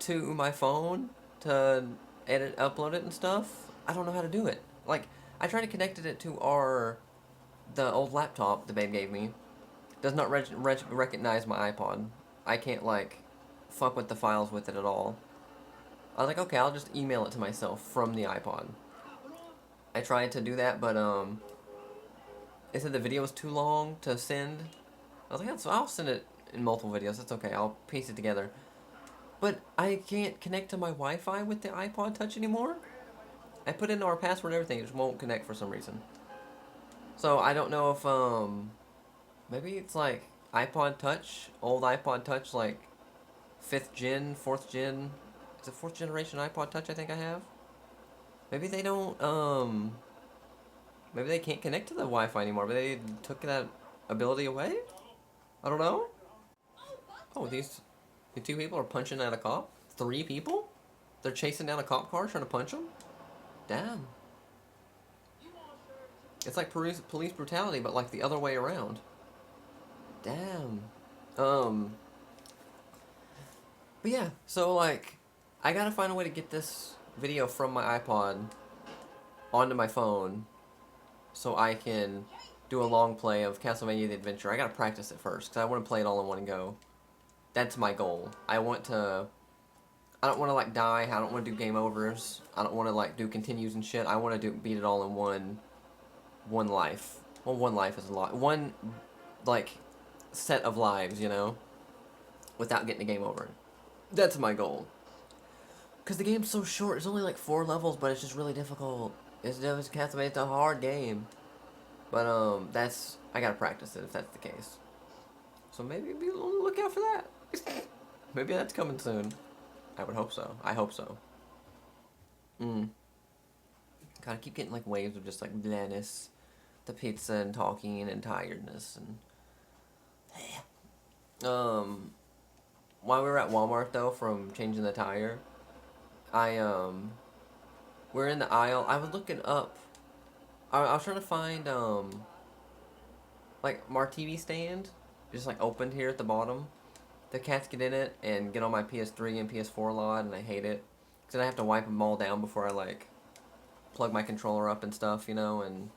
to my phone to edit, upload it and stuff. I don't know how to do it. Like, I tried to connect it to the old laptop the babe gave me. Does not recognize my iPod. I can't, like, fuck with the files with it at all. I was like, okay, I'll just email it to myself from the iPod. I tried to do that, but, it said the video was too long to send. I was like, I'll send it in multiple videos. That's okay. I'll piece it together. But I can't connect to my Wi-Fi with the iPod Touch anymore. I put in our password and everything. It just won't connect for some reason. So I don't know if, maybe it's like iPod Touch, old iPod Touch, like 5th gen, 4th gen. Is it 4th generation iPod Touch I think I have? Maybe they don't, maybe they can't connect to the Wi-Fi anymore. Maybe they took that ability away? I don't know. Oh, these 2 people are punching at a cop? 3 people? They're chasing down a cop car trying to punch him? Damn. It's like police brutality, but like the other way around. Damn. But yeah, so like, I gotta find a way to get this video from my iPod onto my phone so I can do a long play of Castlevania the Adventure. I gotta practice it first, because I want to play it all in one go. That's my goal. I don't want to, like, die. I don't want to do game overs. I don't want to, like, do continues and shit. I want to beat it all in one life. Well, one life is a lot. One, like, set of lives, you know? Without getting a game over. That's my goal. Because the game's so short. It's only, like, 4 levels, but it's just really difficult. It's Castlevania. It's a hard game. But, I gotta practice it if that's the case. So maybe be on the lookout for that. Maybe that's coming soon. I would hope so. I hope so. God, I keep getting like waves of just like blandness, the pizza and talking and tiredness and while we were at Walmart though from changing the tire, we're in the aisle. I was looking up. I was trying to find like my TV stand, just like opened here at the bottom. The cats get in it and get on my PS3 and PS4 a lot, and I hate it. Cause then I have to wipe them all down before I like plug my controller up and stuff, you know, and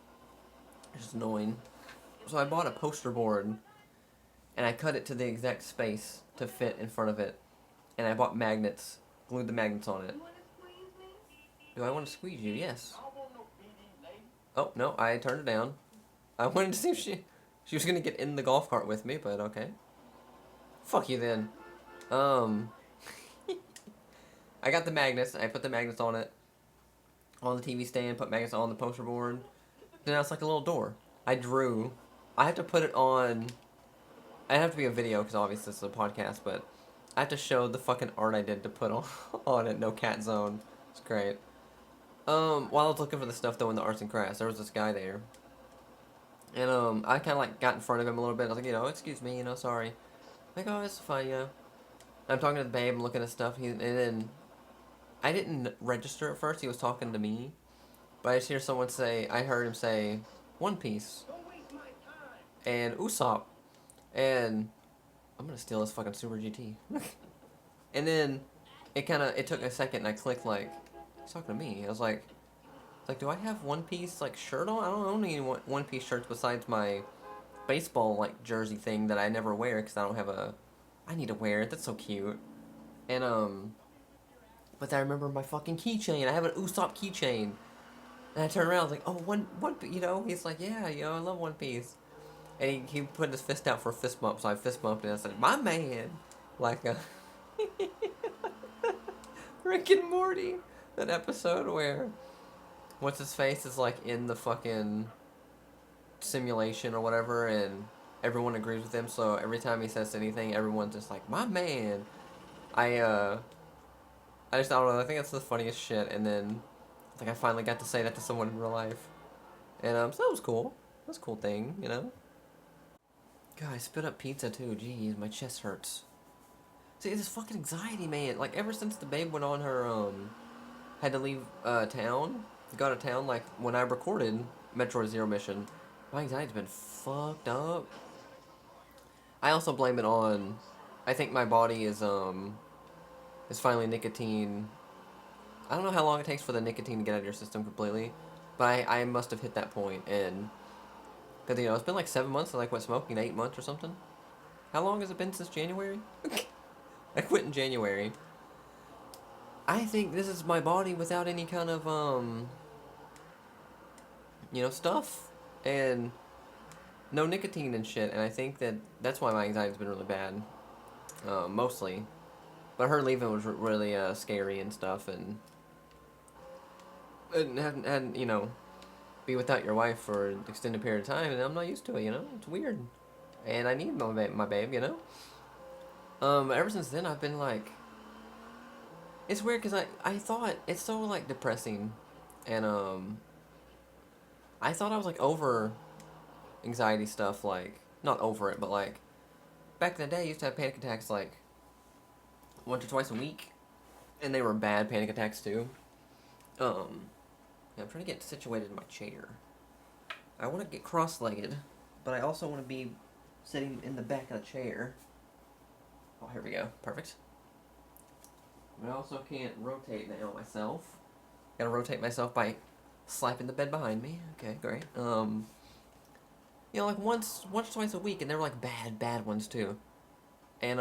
it's just annoying. So I bought a poster board, and I cut it to the exact space to fit in front of it, and I bought magnets, glued the magnets on it. Do I want to squeeze you? Yes. Oh no, I turned it down. I wanted to see if she was gonna get in the golf cart with me, but okay. Fuck you then. I got the magnets. I put the magnets on it, on the TV stand. Put magnets on the poster board. Then it's like a little door. I have to put it on. I have to be a video because obviously this is a podcast, but I have to show the fucking art I did to put on it. No cat zone. It's great. While I was looking for the stuff though in the arts and crafts, there was this guy there. And I kind of like got in front of him a little bit. I was like, excuse me, sorry. Like, oh, it's fine, I'm talking to the babe, I'm looking at stuff. And then I didn't register at first. He was talking to me, but I just hear someone say. I heard him say, One Piece and Usopp, and I'm gonna steal this fucking Super GT. And then it took a second, and I clicked like, he's talking to me. I was like, do I have One Piece like shirt on? I don't own any One Piece shirts besides my baseball like jersey thing that I never wear because I don't have a. I need to wear it. That's so cute. And but I remember my fucking keychain. I have an Usopp keychain. And I turned around, I was like, oh, he's like, yeah, I love One Piece. And he put his fist out for a fist bump, so I fist bumped and I said, my man. Like, Rick and Morty. That episode where, what's his face is like in the fucking simulation or whatever, and everyone agrees with him, so every time he says anything, everyone's just like, my man. I, uh, I just, I don't know, I think that's the funniest shit, and then, like, I finally got to say that to someone in real life. And so that was cool. That's a cool thing. God, I spit up pizza too. Jeez, my chest hurts. See, it's this fucking anxiety, man. Like ever since the babe went on her had to leave town, go to town. Like when I recorded Metroid Zero Mission, my anxiety's been fucked up. I also blame it on. I think my body is finally nicotine. I don't know how long it takes for the nicotine to get out of your system completely, but I must have hit that point, and because it's been like 7 months since I quit smoking, 8 months or something. How long has it been since January? I quit in January. I think this is my body without any kind of stuff and no nicotine and shit. And I think that's why my anxiety's been really bad, mostly. But her leaving was really scary and stuff, and hadn't be without your wife for an extended period of time, and I'm not used to it. It's weird, and I need my babe. Ever since then I've been like, it's weird because I thought it's so like depressing, and I thought I was like over anxiety stuff, like not over it, but like back in the day I used to have panic attacks like once or twice a week, and they were bad panic attacks too. Yeah, I'm trying to get situated in my chair. I want to get cross-legged, but I also want to be sitting in the back of the chair. Oh, here we go. Perfect. But I also can't rotate now myself. Gotta rotate myself by slapping the bed behind me. Okay, great. Like once or twice a week, and they were like bad ones too. And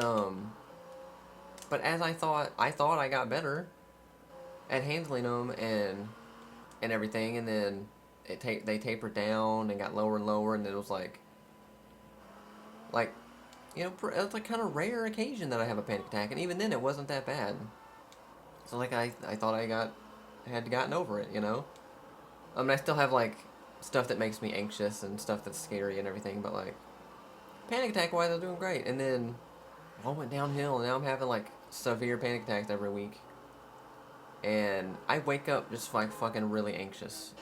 but as I thought I got better at handling them and everything, and then they tapered down and got lower and lower, and then it was like it was like kind of rare occasion that I have a panic attack, and even then it wasn't that bad. So like I thought I had gotten over it. I mean, I still have like stuff that makes me anxious and stuff that's scary and everything, but like panic attack wise I was doing great, and then it all went downhill, and now I'm having like severe panic attacks every week, and I wake up just like fucking really anxious,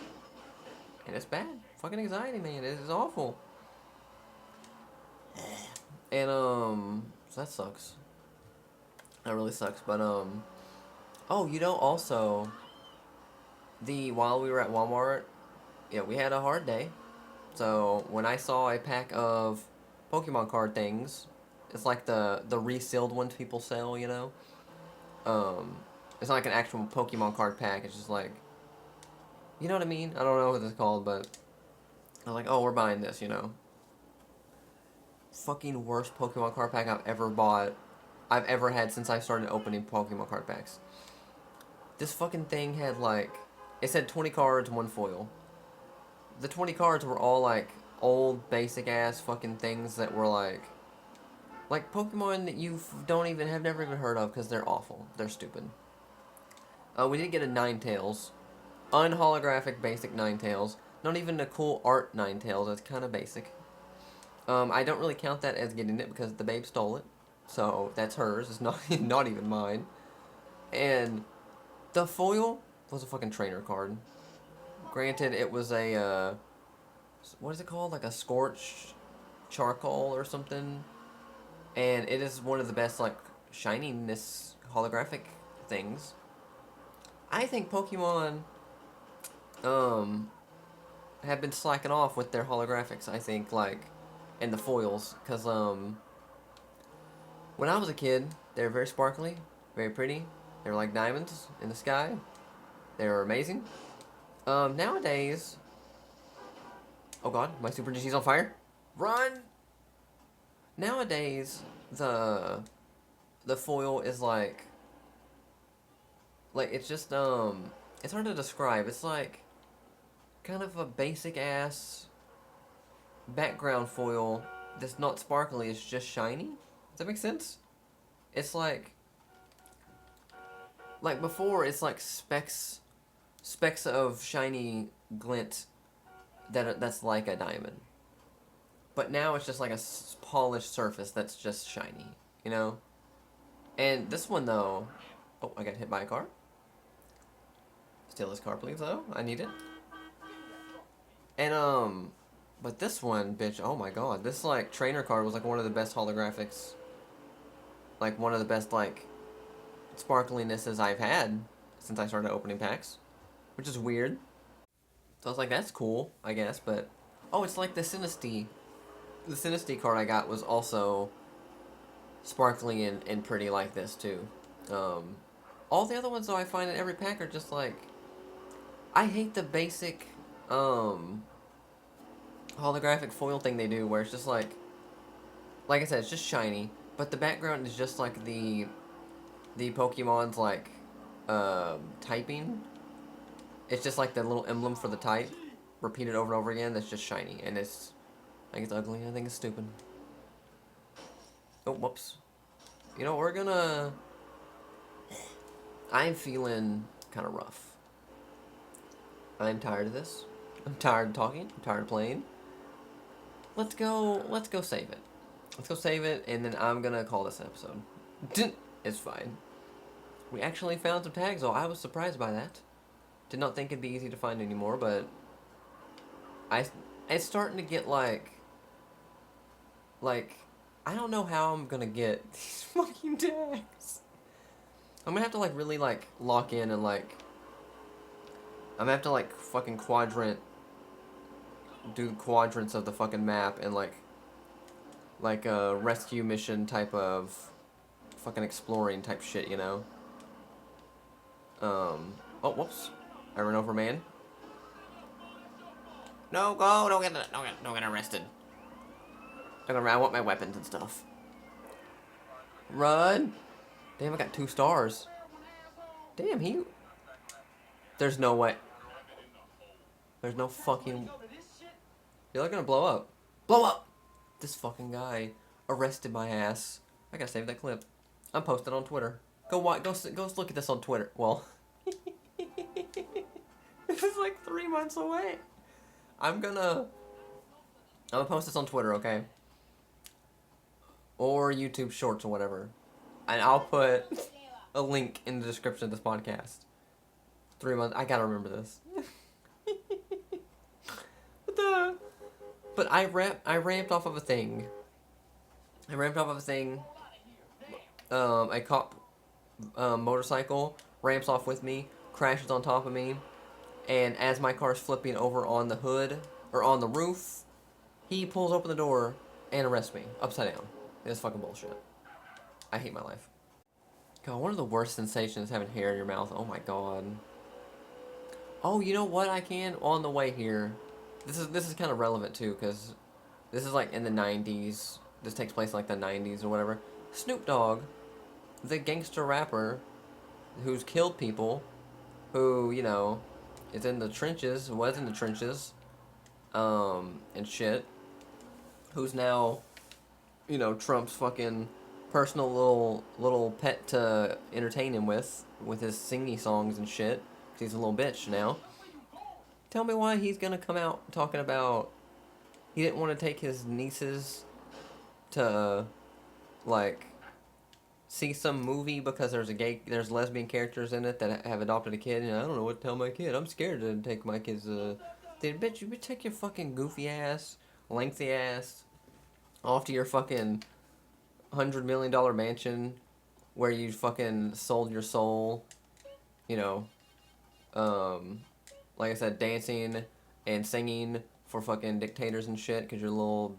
and it's bad. Fucking anxiety, man. It is awful. And so that sucks. That really sucks. But oh, also while we were at Walmart, yeah, we had a hard day. So when I saw a pack of Pokemon card things, it's like the resealed ones people sell. It's not like an actual Pokemon card pack. It's just like, you know what I mean? I don't know what it's called, but I was like, oh, we're buying this. Fucking worst Pokemon card pack I've ever bought. I've ever had since I started opening Pokemon card packs. This fucking thing had like, it said 20 cards, one foil. The 20 cards were all like old basic ass fucking things that were like Pokemon that you have never even heard of because they're awful. They're stupid. We did get a Ninetales. Unholographic basic Ninetales. Not even a cool art Ninetales. That's kind of basic. I don't really count that as getting it because the babe stole it. So that's hers. It's not not even mine. And the foil was a fucking trainer card. Granted, it was a what is it called? Like a scorched charcoal or something. And it is one of the best, like, shininess holographic things. I think Pokemon, um, have been slacking off with their holographics, I think, like, and the foils. Because, when I was a kid, they were very sparkly, very pretty. They were like diamonds in the sky. They were amazing. Nowadays, oh god, my Super GC's on fire. Run! Nowadays, the foil is like it's just it's hard to describe. It's like kind of a basic ass background foil that's not sparkly, it's just shiny. Does that make sense? It's like before it's like specks of shiny glint that's like a diamond. But now it's just like a polished surface that's just shiny, you know? And this one though, oh, I got hit by a car. Steal this car, please, though. I need it. And, but this one, bitch, oh my god. This, like, trainer card was, like, one of the best holographics. Like, one of the best, like, sparklinesses I've had since I started opening packs. Which is weird. So I was like, that's cool, I guess, but... Oh, it's like the Sinistea. The Sinistea card I got was also sparkly and pretty like this, too. All the other ones, though, I find in every pack are just, like... I hate the basic, holographic foil thing they do where it's just like I said, it's just shiny, but the background is just like the Pokemon's like typing. It's just like the little emblem for the type repeated over and over again that's just shiny, and it's I think it's ugly, I think it's stupid. Oh, whoops. You know, I'm feeling kind of rough. I'm tired of this. I'm tired of talking. I'm tired of playing. Let's go save it. Let's go save it, and then I'm gonna call this episode. It's fine. We actually found some tags, though. I was surprised by that. Did not think it'd be easy to find anymore, but it's starting to get like I don't know how I'm gonna get these fucking tags. I'm gonna have to like really like lock in and like I'm gonna have to like fucking do quadrants of the fucking map and like a rescue mission type of fucking exploring type shit, you know? Oh, whoops. I ran over a man. No, go, don't get arrested. I want my weapons and stuff. Run! Damn, I got 2 stars. Damn, there's no way. There's no fucking... You're gonna blow up. Blow up! This fucking guy arrested my ass. I gotta save that clip. I'm posting on Twitter. Go look at this on Twitter. Well, this is like 3 months away. I'm gonna post this on Twitter, okay? Or YouTube Shorts or whatever. And I'll put a link in the description of this podcast. 3 months. I gotta remember this. But I ramped off of a thing. A cop motorcycle ramps off with me, crashes on top of me, and as my car's flipping over on the hood or on the roof, he pulls open the door and arrests me upside down. It's fucking bullshit. I hate my life. God, one of the worst sensations is having hair in your mouth. Oh my god. Oh, you know what I can on the way here. This is kind of relevant too, because this is like in the 90s. This takes place in like the 90s or whatever. Snoop Dogg, the gangster rapper who's killed people, who, you know, is in the trenches, was in the trenches, and shit, who's now, you know, Trump's fucking personal little pet to entertain him with his singy songs and shit, 'cause he's a little bitch now. Tell me why he's gonna come out talking about he didn't want to take his nieces to, like, see some movie because there's lesbian characters in it that have adopted a kid, and I don't know what to tell my kid. I'm scared to take my kids to Dude, bitch, you would take your fucking goofy ass, lengthy ass, off to your fucking $100 million mansion where you fucking sold your soul, you know, like I said, dancing and singing for fucking dictators and shit because you're a little,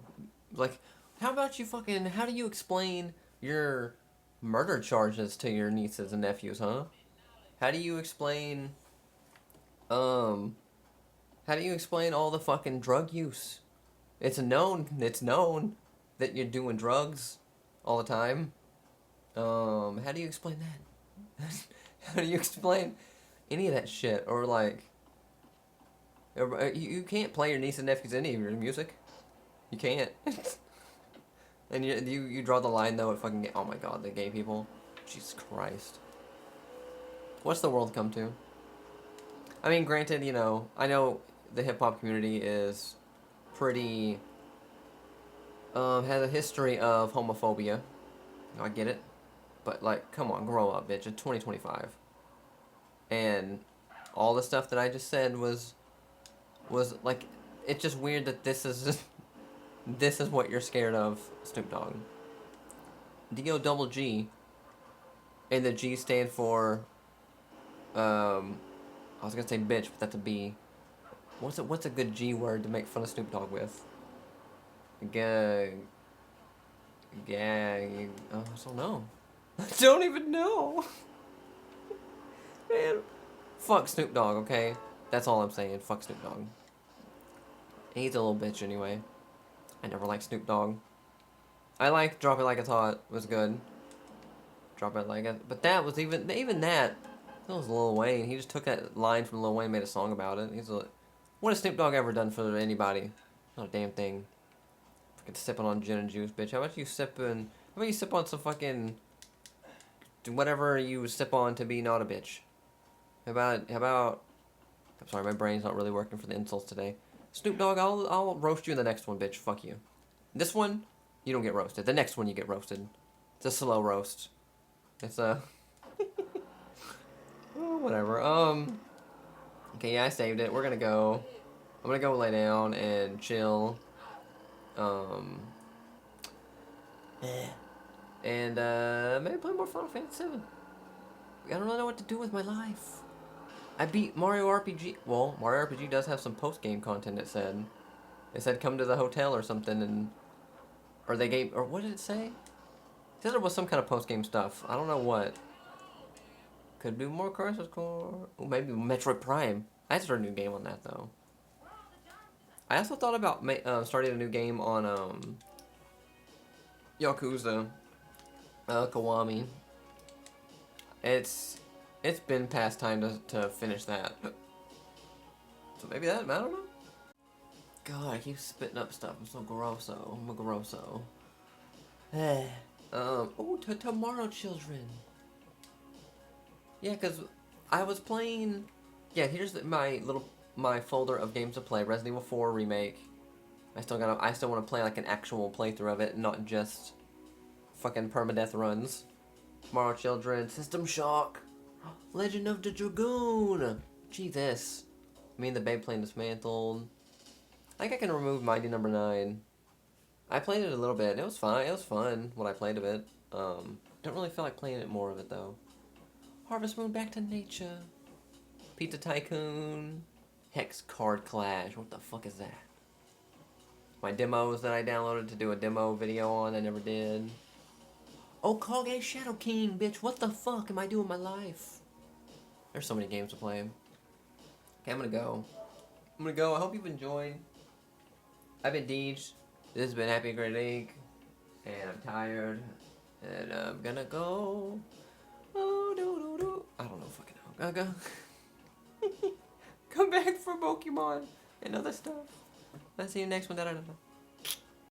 like, how about you fucking, how do you explain your murder charges to your nieces and nephews, huh? How do you explain, um, how do you explain all the fucking drug use? It's known that you're doing drugs all the time. How do you explain that? How do you explain any of that shit? Or like, you can't play your niece and nephews any of your music. You can't. And you draw the line though at fucking oh my god, the gay people. Jesus Christ. What's the world come to? I mean, granted, you know, I know the hip hop community is pretty has a history of homophobia. I get it. But like, come on, grow up, bitch. It's 2025. And all the stuff that I just said was like, it's just weird that this is just, this is what you're scared of, Snoop Dogg. D-O double G, and the G stand for, I was gonna say bitch, but that's a B. What's a good G word to make fun of Snoop Dogg with? Gag. Oh, I don't know. I don't even know. Man, fuck Snoop Dogg, okay? That's all I'm saying. Fuck Snoop Dogg. He's a little bitch anyway. I never liked Snoop Dogg. I like Drop It Like It's Hot. Was good. Drop It Like It. But that was even that. That was Lil Wayne. He just took that line from Lil Wayne and made a song about it. What has Snoop Dogg ever done for anybody? Not a damn thing. Fucking sipping on gin and juice, bitch. How about you sip on some fucking whatever you sip on to be not a bitch? How about I'm sorry, my brain's not really working for the insults today. Snoop Dogg, I'll roast you in the next one, bitch. Fuck you. This one, you don't get roasted. The next one, you get roasted. It's a slow roast. It's a oh, whatever. Okay, yeah, I saved it. We're gonna go. I'm gonna go lay down and chill. Um. And maybe play more Final Fantasy VII. I don't really know what to do with my life. I beat Mario RPG. Well, Mario RPG does have some post-game content, it said. It said come to the hotel or something, and... Or they gave... Or what did it say? It said there was some kind of post-game stuff. I don't know what. Could do more Crisis Core. Ooh, maybe Metroid Prime. I had to start a new game on that, though. I also thought about starting a new game on, Yakuza. Kiwami. It's been past time to finish that. So maybe that, I don't know. God, I keep spitting up stuff. I'm so grosso. I'm a grosso. Oh, tomorrow, children. Yeah, because I was playing... Yeah, here's my folder of games to play. Resident Evil 4 Remake. I still want to play like an actual playthrough of it, not just fucking permadeath runs. Tomorrow Children, System Shock, Legend of the Dragoon. Jesus. Me and the Babe Plane Dismantled. I think I can remove Mighty Number 9. I played it a little bit. It was fine. It was fun when I played a bit. Don't really feel like playing it more of it though. Harvest Moon Back to Nature. Pizza Tycoon. Hex Card Clash. What the fuck is that? My demos that I downloaded to do a demo video on, I never did. Oh, Kage Shadow King, bitch. What the fuck am I doing with my life? There's so many games to play. Okay, I'm gonna go. I hope you've enjoyed. I've been Deej. This has been Happy Great League. And I'm tired. And I'm gonna go. Oh, do. I don't know fucking how. Go. Come back for Pokemon and other stuff. I'll see you next one. Da, da, da, da.